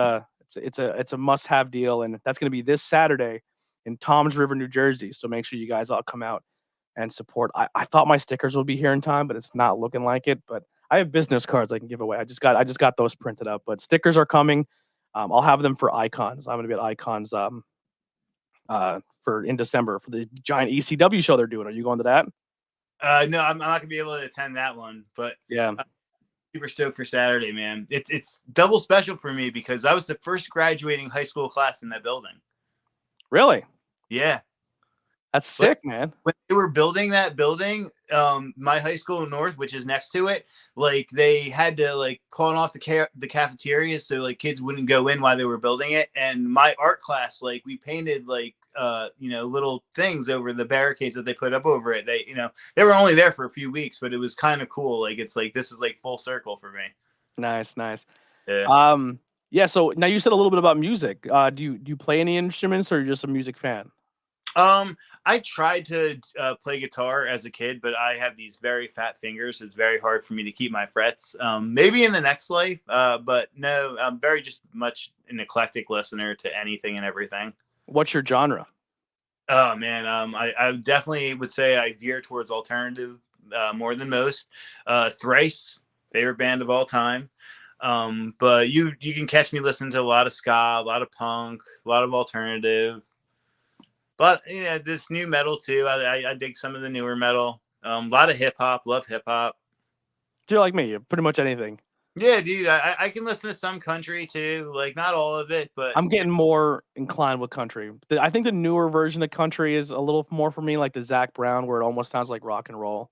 S1: it's a must-have deal, and that's going to be this Saturday in Toms River, New Jersey. So make sure you guys all come out and support. I thought my stickers would be here in time, but it's not looking like it. But I have business cards I can give away. I just got those printed up, but stickers are coming. I'll have them for Icons. I'm going to be at Icons for in December for the giant ECW show they're doing. Are you going to that?
S2: No, I'm not gonna be able to attend that one, but
S1: yeah,
S2: super stoked for Saturday, man. It's double special for me because I was the first graduating high school class in that building.
S1: Really?
S2: Yeah.
S1: That's sick, man.
S2: When they were building that building, my high school north, which is next to it, like they had to like call off the cafeterias so like kids wouldn't go in while they were building it. And my art class, like we painted like little things over the barricades that they put up over it. They were only there for a few weeks, but it was kind of cool. Like it's like this is like full circle for me.
S1: Nice.
S2: Yeah.
S1: Yeah. So now you said a little bit about music. Do you play any instruments, or are you just a music fan?
S2: I tried to play guitar as a kid, but I have these very fat fingers. It's very hard for me to keep my frets. Maybe in the next life, but no, I'm very just much an eclectic listener to anything and everything.
S1: What's your genre?
S2: Oh man, I definitely would say I veer towards alternative more than most. Thrice, favorite band of all time. But you can catch me listening to a lot of ska, a lot of punk, a lot of alternative. But this new metal too. I dig some of the newer metal. A lot of hip hop. Love hip hop.
S1: You're like me. You're pretty much anything.
S2: Yeah, dude. I can listen to some country too. Like not all of it, but
S1: I'm getting more inclined with country. I think the newer version of country is a little more for me, like the Zach Brown, where it almost sounds like rock and roll.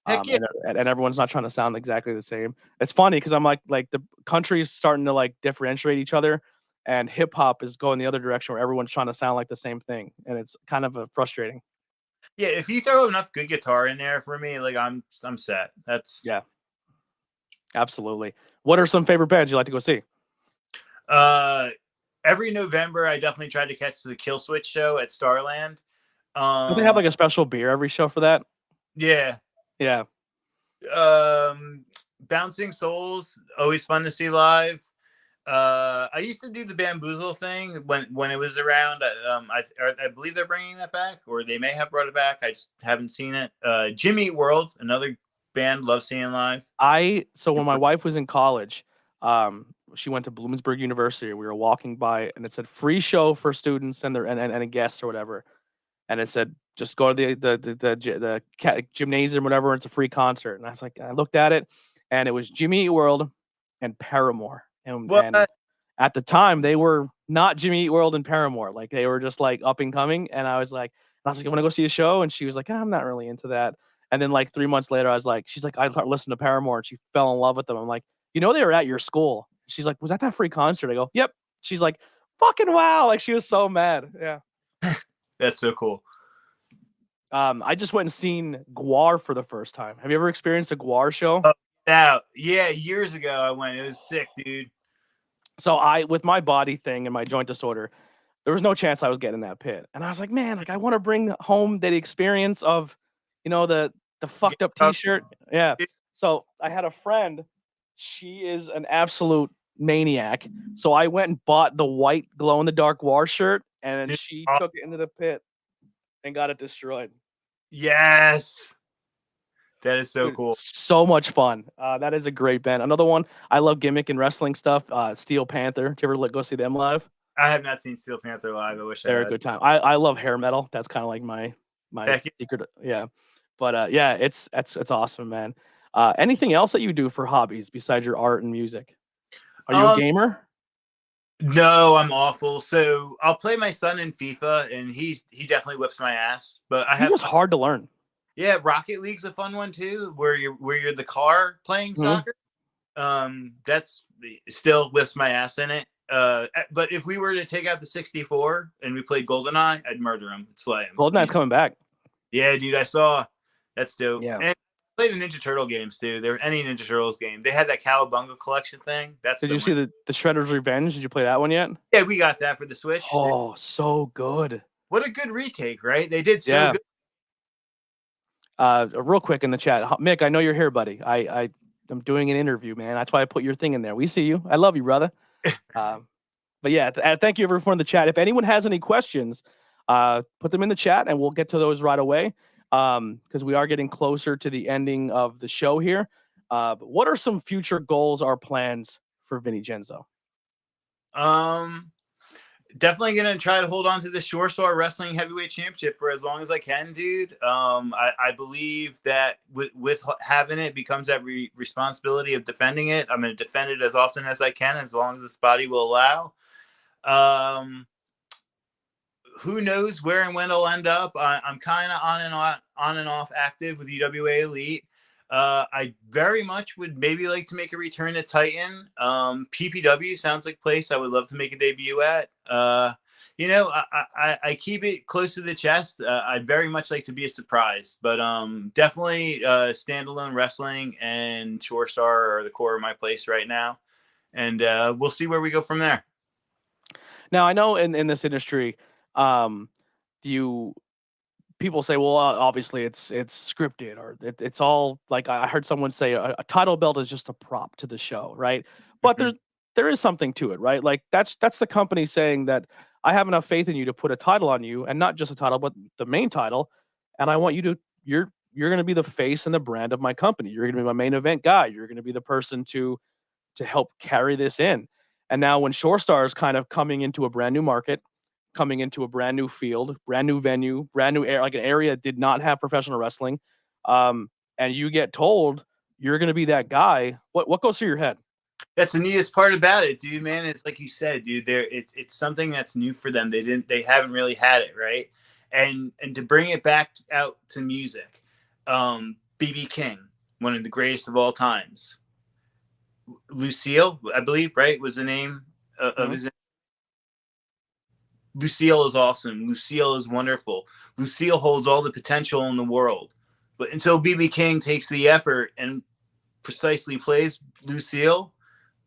S2: Heck yeah.
S1: And everyone's not trying to sound exactly the same. It's funny because I'm like the country is starting to like differentiate each other, and hip hop is going the other direction where everyone's trying to sound like the same thing, and it's kind of frustrating.
S2: Yeah, if you throw enough good guitar in there for me, like I'm set.
S1: Yeah, absolutely. What are some favorite bands you like to go see?
S2: Every November I definitely try to catch the Kill Switch show at Starland.
S1: Do they have like a special beer every show for that?
S2: Yeah. Bouncing Souls, always fun to see live. I used to do the Bamboozle thing when it was around. I believe they're bringing that back, or they may have brought it back. I just haven't seen it. Jimmy Eat World, another band, love seeing live.
S1: So when my wife was in college, she went to Bloomsburg University. We were walking by, and it said free show for students and a guest or whatever, and it said just go to the gymnasium, whatever. It's a free concert, and I looked at it, and it was Jimmy Eat World and Paramore. And at the time, they were not Jimmy Eat World and Paramore. Like they were just like up and coming. And I was like, I want to go see a show. And she was like, I'm not really into that. And then like 3 months later, she's like, I listened to Paramore, and she fell in love with them. I'm like, they were at your school. She's like, was that free concert? I go, yep. She's like, fucking wow. Like she was so mad. Yeah.
S2: That's so cool.
S1: I just went and seen Gwar for the first time. Have you ever experienced a Gwar show?
S2: Yeah, years ago I went. It was sick, dude.
S1: So with my body thing and my joint disorder, there was no chance I was getting in that pit. And I was like, man, like I want to bring home the experience of You know, the fucked up
S2: Up.
S1: T-shirt. Yeah. So I had a friend. She is an absolute maniac. So I went and bought the white glow in the dark war shirt, and then
S2: Dude,
S1: she took it into the pit and got it destroyed.
S2: yes, that is so
S1: Dude,
S2: cool.
S1: so much fun. That is a great band. Another one I love gimmick and wrestling stuff. Steel Panther. Did you ever go see them live?
S2: I have not seen Steel Panther live. I wish I
S1: They're a
S2: had.
S1: good time. I love hair metal. That's kind of like my
S2: Heck yeah.
S1: secret. Yeah, but yeah, it's awesome, man. Anything else that you do for hobbies besides your art and music? Are you a
S2: Um,
S1: gamer?
S2: no, I'm awful. So I'll play my son in FIFA, and he definitely whips my ass. But I have
S1: FIFA's hard to learn.
S2: yeah, Rocket League's a fun one too, where you're the car playing
S1: Mhm.
S2: soccer. That's still whips my ass in it. But if we were to take out the 64 and we played GoldenEye, I'd murder him, slay him.
S1: GoldenEye's coming back.
S2: Yeah, dude, I saw. That's dope.
S1: Yeah.
S2: And play the Ninja Turtle games too. There any Ninja Turtles game. They had that Cowabunga collection thing. That's
S1: Did you see the Shredder's Revenge? Did you play that one yet?
S2: Yeah, we got that for the Switch.
S1: Oh, so good.
S2: What a good retake, right? They did so
S1: Yeah.
S2: good.
S1: Real quick in the chat, Mick, I know you're here, buddy. I'm doing an interview, man. That's why I put your thing in there. We see you. I love you, brother. But yeah, thank you everyone in the chat. If anyone has any questions, put them in the chat and we'll get to those right away. Because we are getting closer to the ending of the show here. But what are some future goals or plans for Vinny Cenzo?
S2: Definitely gonna try to hold on to the Shore Star Wrestling Heavyweight Championship for as long as I can, dude. I believe that with having it becomes that responsibility of defending it. I'm gonna defend it as often as I can, as long as this body will allow. Who knows where and when it'll end up? I'm kind of on and off active with UWA Elite. I very much would maybe like to make a return to Titan. PPW sounds like a place I would love to make a debut at. I keep it close to the chest. I'd very much like to be a surprise, but definitely standalone wrestling and Shore Star are the core of my place right now. And we'll see where we go from there.
S1: Now, I know in this industry, people say, well, obviously it's scripted or it's all like I heard someone say a title belt is just a prop to the show, right? But there is something to it, right? Like that's the company saying that I have enough faith in you to put a title on you, and not just a title, but the main title, and I want you to you're going to be the face and the brand of my company. You're going to be my main event guy. You're going to be the person to help carry this in. And now when Shore Star is kind of coming into a brand new market, coming into a brand new field, brand new venue, brand new like an area that did not have professional wrestling, and you get told you're going to be that guy, what goes through your head?
S2: That's the neatest part about it, dude, man. It's like you said, dude, it's something that's new for them. They haven't really had it, right? And to bring it back out to music, BB King, one of the greatest of all times. Lucille, I believe, right, was the name of his name. Lucille is awesome. Lucille is wonderful. Lucille holds all the potential in the world. But until BB King takes the effort and precisely plays Lucille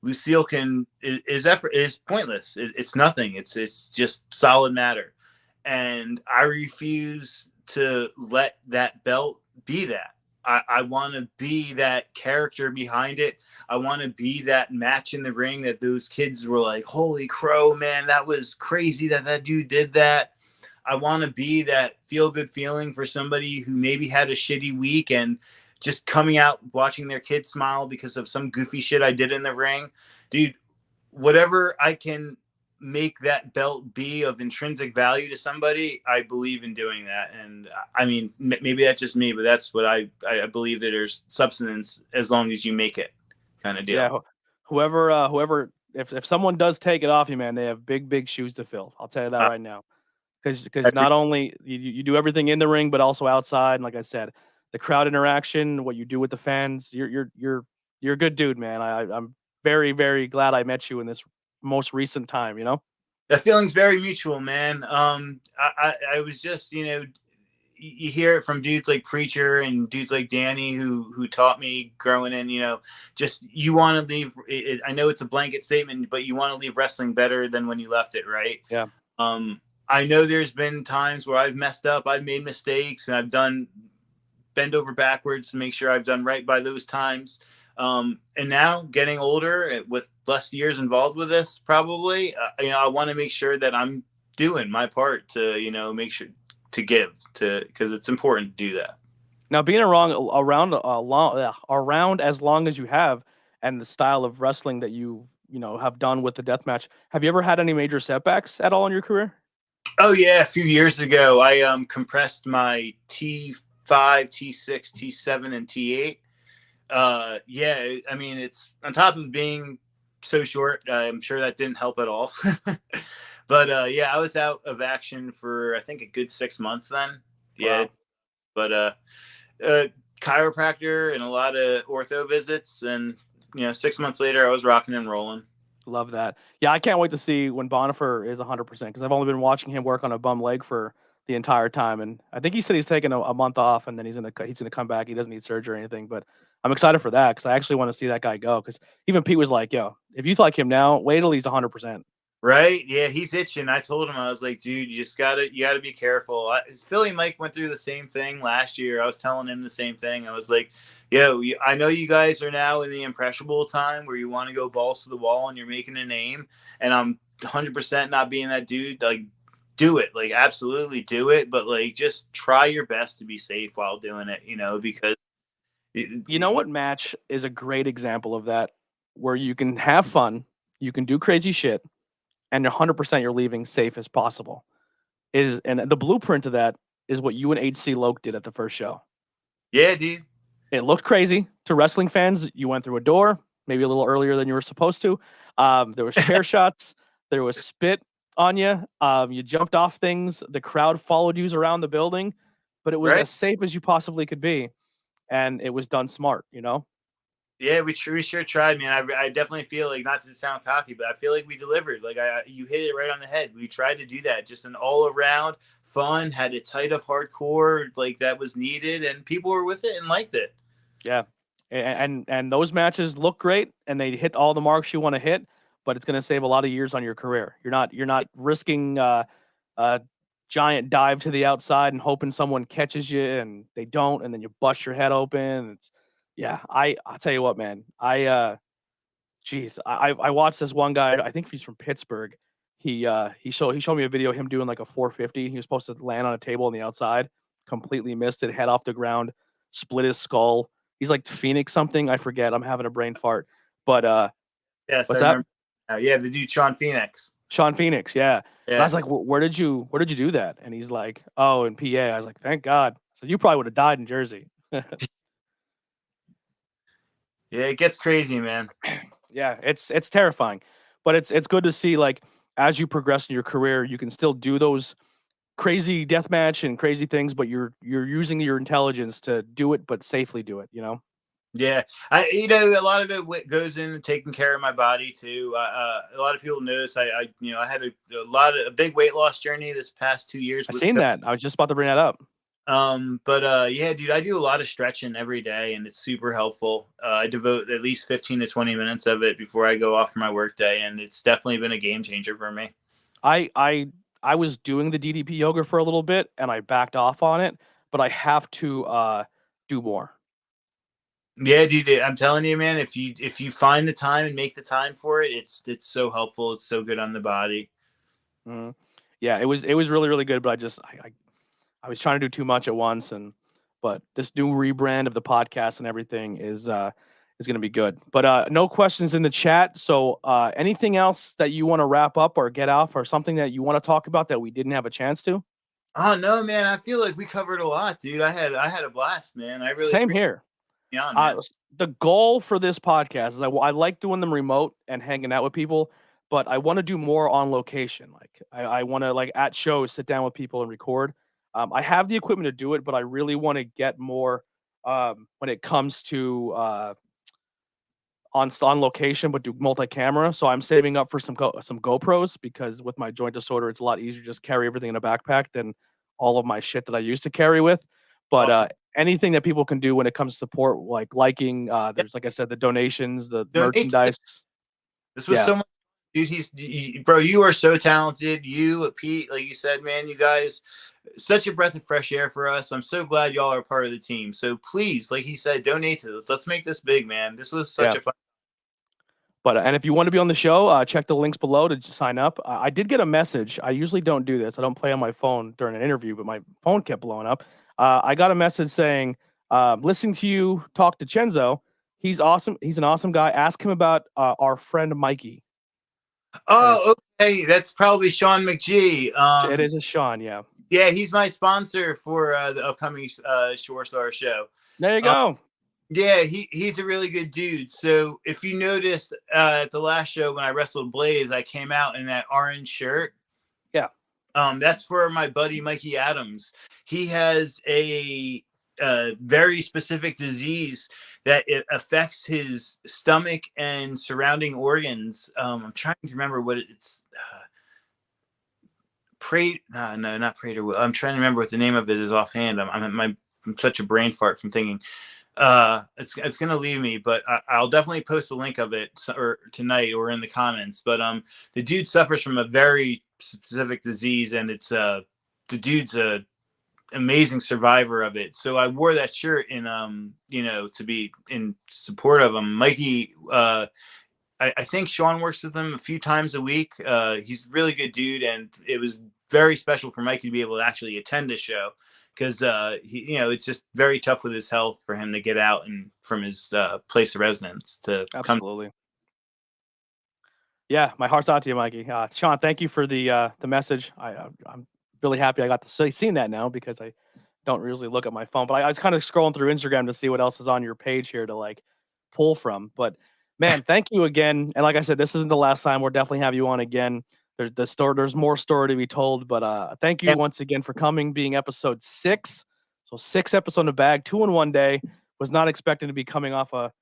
S2: his effort is pointless. It's nothing. It's just solid matter. And I refuse to let that belt be that. I want to be that character behind it. I want to be that match in the ring that those kids were like, holy crow, man, that was crazy that dude did that. I want to be that feel-good feeling for somebody who maybe had a shitty week and just coming out, watching their kid smile because of some goofy shit I did in the ring. Dude, whatever I can make that belt be of intrinsic value to somebody, I believe in doing that. And I mean, maybe that's just me, but that's what I believe, that there's substance as long as you make it, kind of deal.
S1: Yeah, whoever if someone does take it off you, man, they have big shoes to fill. I'll tell you that right now. Because not only you do everything in the ring, but also outside. And like I said, the crowd interaction, what you do with the fans, you're a good dude, man. I'm very glad I met you in this most recent time, you know?
S2: That feeling's very mutual, man. I was just, you hear it from dudes like Preacher and dudes like Danny who taught me growing in, just you want to leave it. I know it's a blanket statement, but you want to leave wrestling better than when you left it, right?
S1: Yeah.
S2: I know there's been times where I've messed up, I've made mistakes, and I've done bend over backwards to make sure I've done right by those times. And now getting older with less years involved with this, probably, I want to make sure that I'm doing my part to, make sure to give because it's important to do that.
S1: Now, being around as long as you have, and the style of wrestling that you have done with the deathmatch, have you ever had any major setbacks at all in your career?
S2: Oh yeah, a few years ago, I compressed my T5, T6, T7, and T8. Yeah, I mean, it's on top of being so short. I'm sure that didn't help at all. But yeah, I was out of action for I think a good 6 months then. Yeah,
S1: Wow.
S2: but chiropractor and a lot of ortho visits, and 6 months later, I was rocking and rolling.
S1: Love that. Yeah, I can't wait to see when Bonifer is 100% because I've only been watching him work on a bum leg for the entire time, and I think he said he's taking a month off and then he's gonna come back. He doesn't need surgery or anything, but I'm excited for that because I actually want to see that guy go. Because even Pete was like, "Yo, if you like him now, wait till he's 100%."
S2: Right? Yeah, he's itching. I told him, I was like, dude, you gotta be careful. Philly Mike went through the same thing last year. I was telling him the same thing. I was like, yo, I know you guys are now in the impressionable time where you want to go balls to the wall and you're making a name, and I'm 100% not being that dude. Like, do it. Like, absolutely do it. But like, just try your best to be safe while doing it. Because
S1: You know what match is a great example of that, where you can have fun, you can do crazy shit, and 100% you're leaving safe as possible. And the blueprint of that is what you and HC Loke did at the first show.
S2: Yeah, dude.
S1: It looked crazy to wrestling fans. You went through a door, maybe a little earlier than you were supposed to. There was chair shots. There was spit on you. You jumped off things. The crowd followed you around the building, but it was
S2: Right?
S1: as safe as you possibly could be, and it was done smart.
S2: Yeah, we sure tried, man. I definitely feel like, not to sound cocky, but I feel like we delivered. Like, you hit it right on the head. We tried to do that, just an all around fun, had a tight of hardcore like that was needed, and people were with it and liked it.
S1: Yeah, and those matches look great, and they hit all the marks you want to hit, but it's going to save a lot of years on your career. You're not risking a giant dive to the outside and hoping someone catches you, and they don't, and then you bust your head open. I'll tell you what, man. I watched this one guy. I think he's from Pittsburgh. He showed me a video of him doing like a 450. He was supposed to land on a table on the outside, completely missed it, head off the ground, split his skull. He's like Phoenix something. I forget. I'm having a brain fart. But
S2: Yes, I
S1: what's that?
S2: remember. Yeah, the dude Sean Phoenix.
S1: Sean Phoenix, yeah. And I was
S2: Yeah,
S1: like, where did you do that? And he's like, oh, in PA. I was like, thank God. So you probably would have died in Jersey.
S2: yeah, it gets crazy, man.
S1: Yeah, it's terrifying, but it's good to see, like, as you progress in your career, you can still do those crazy deathmatch and crazy things, but you're using your intelligence to do it, but safely do it.
S2: Yeah, a lot of it goes into taking care of my body too. A lot of people notice I had a big weight loss journey this past 2 years.
S1: I seen that. I was just about to bring that up.
S2: But yeah, dude, I do a lot of stretching every day, and it's super helpful. I devote at least 15 to 20 minutes of it before I go off for my work day, and it's definitely been a game changer for me.
S1: I was doing the DDP yoga for a little bit and I backed off on it, but I have to do more.
S2: Yeah, dude, I'm telling you, man, if you find the time and make the time for it, it's so helpful. It's so good on the body.
S1: Mhm. Yeah, it was really really good, but I was trying to do too much at once, but this new rebrand of the podcast and everything is going to be good. But no questions in the chat. So anything else that you want to wrap up or get off, or something that you want to talk about that we didn't have a chance to?
S2: Oh no, man, I feel like we covered a lot, dude. I had a blast, man. I really
S1: Same
S2: appreciate
S1: here.
S2: you on, man.
S1: The goal for this podcast is I like doing them remote and hanging out with people, but I want to do more on location. Like I want to, like, at shows, sit down with people and record. I have the equipment to do it, but I really want to get more when it comes to on location, but do multi-camera. So I'm saving up for some GoPros, because with my joint disorder, it's a lot easier to just carry everything in a backpack than all of my shit that I used to carry with. But
S2: Awesome.
S1: anything that people can do when it comes to support, like liking,
S2: Yeah,
S1: there's, like I said, the donations, the
S2: donate.
S1: merchandise.
S2: This was
S1: Yeah,
S2: so much, dude, bro, you are so talented. You, Pete, like you said, man, you guys, such a breath of fresh air for us. I'm so glad y'all are part of the team. So please, like he said, donate to this. Let's make this big, man. This was such a fun.
S1: But and if you want to be on the show, check the links below to sign up. I did get a message. I usually don't do this. I don't play on my phone during an interview, but my phone kept blowing up. I got a message saying, listening to you talk to Cenzo, he's awesome. He's an awesome guy. Ask him about our friend Mikey.
S2: Oh, okay. That's probably Sean McGee.
S1: It is a Sean, yeah.
S2: Yeah, he's my sponsor for the upcoming Shore Star show.
S1: There you go.
S2: Yeah, he's a really good dude. So if you noticed at the last show when I wrestled Blaze, I came out in that orange shirt.
S1: Yeah.
S2: That's for my buddy Mikey Adams. He has a very specific disease that it affects his stomach and surrounding organs. I'm trying to remember what it's. No, not Prader. I'm trying to remember what the name of it is offhand. I'm such a brain fart from thinking. It's gonna leave me, but I'll definitely post a link of it or tonight or in the comments. But the dude suffers from a very specific disease, and it's the dude's a amazing survivor of it. So I wore that shirt in to be in support of him. Mikey, I think Sean works with him a few times a week. He's a really good dude, and it was very special for Mikey to be able to actually attend the show because it's just very tough with his health for him to get out and from his place of residence to
S1: absolutely. Yeah, my heart's out to you, Mikey. Sean, thank you for the message. I'm really happy I got to see that now because I don't usually look at my phone, but I was kind of scrolling through Instagram to see what else is on your page here to like pull from. But man, thank you again. And like I said, this isn't the last time. We'll definitely have you on again. There's more story to be told, but thank you once again for coming, being episode 6. So 6 episodes in the bag, 2 in one day. Was not expecting to be coming off a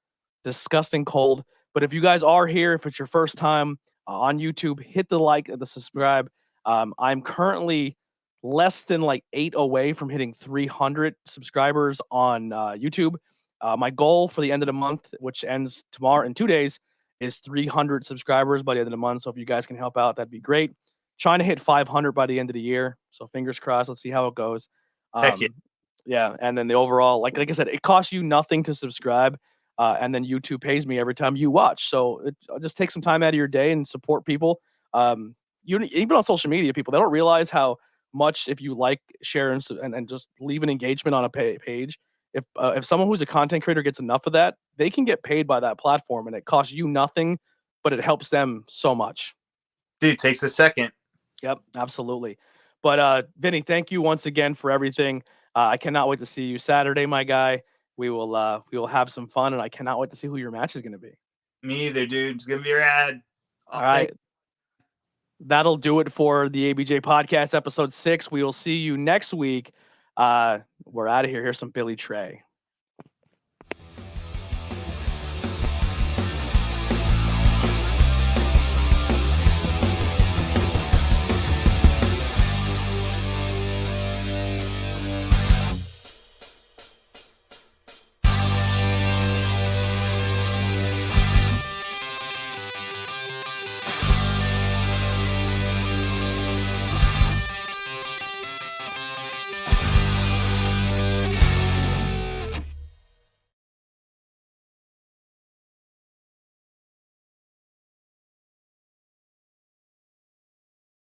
S1: disgusting cold. But if you guys are here, if it's your first time on YouTube, hit the like and the subscribe. I'm currently less than like 8 away from hitting 300 subscribers on YouTube. My goal for the end of the month, which ends tomorrow in 2 days, is 300 subscribers by the end of the month. So if you guys can help out, that'd be great. Trying to hit 500 by the end of the year. So fingers crossed. Let's see how it goes. Yeah. And then the overall, like I said, it costs you nothing to subscribe. And then YouTube pays me every time you watch. So just take some time out of your day and support people. Even on social media, people, they don't realize how much if you like, share, and just leave an engagement on a page. If someone who's a content creator gets enough of that, they can get paid by that platform, and it costs you nothing, but it helps them so much.
S2: Dude, it takes a second.
S1: Yep, absolutely. But Vinny, thank you once again for everything. I cannot wait to see you Saturday, my guy. We will have some fun, and I cannot wait to see who your match is going to be.
S2: Me either, dude. It's going to be rad.
S1: All right. That'll do it for the ABJ Podcast, episode 6. We will see you next week. We're out of here. Here's some Billy Trey.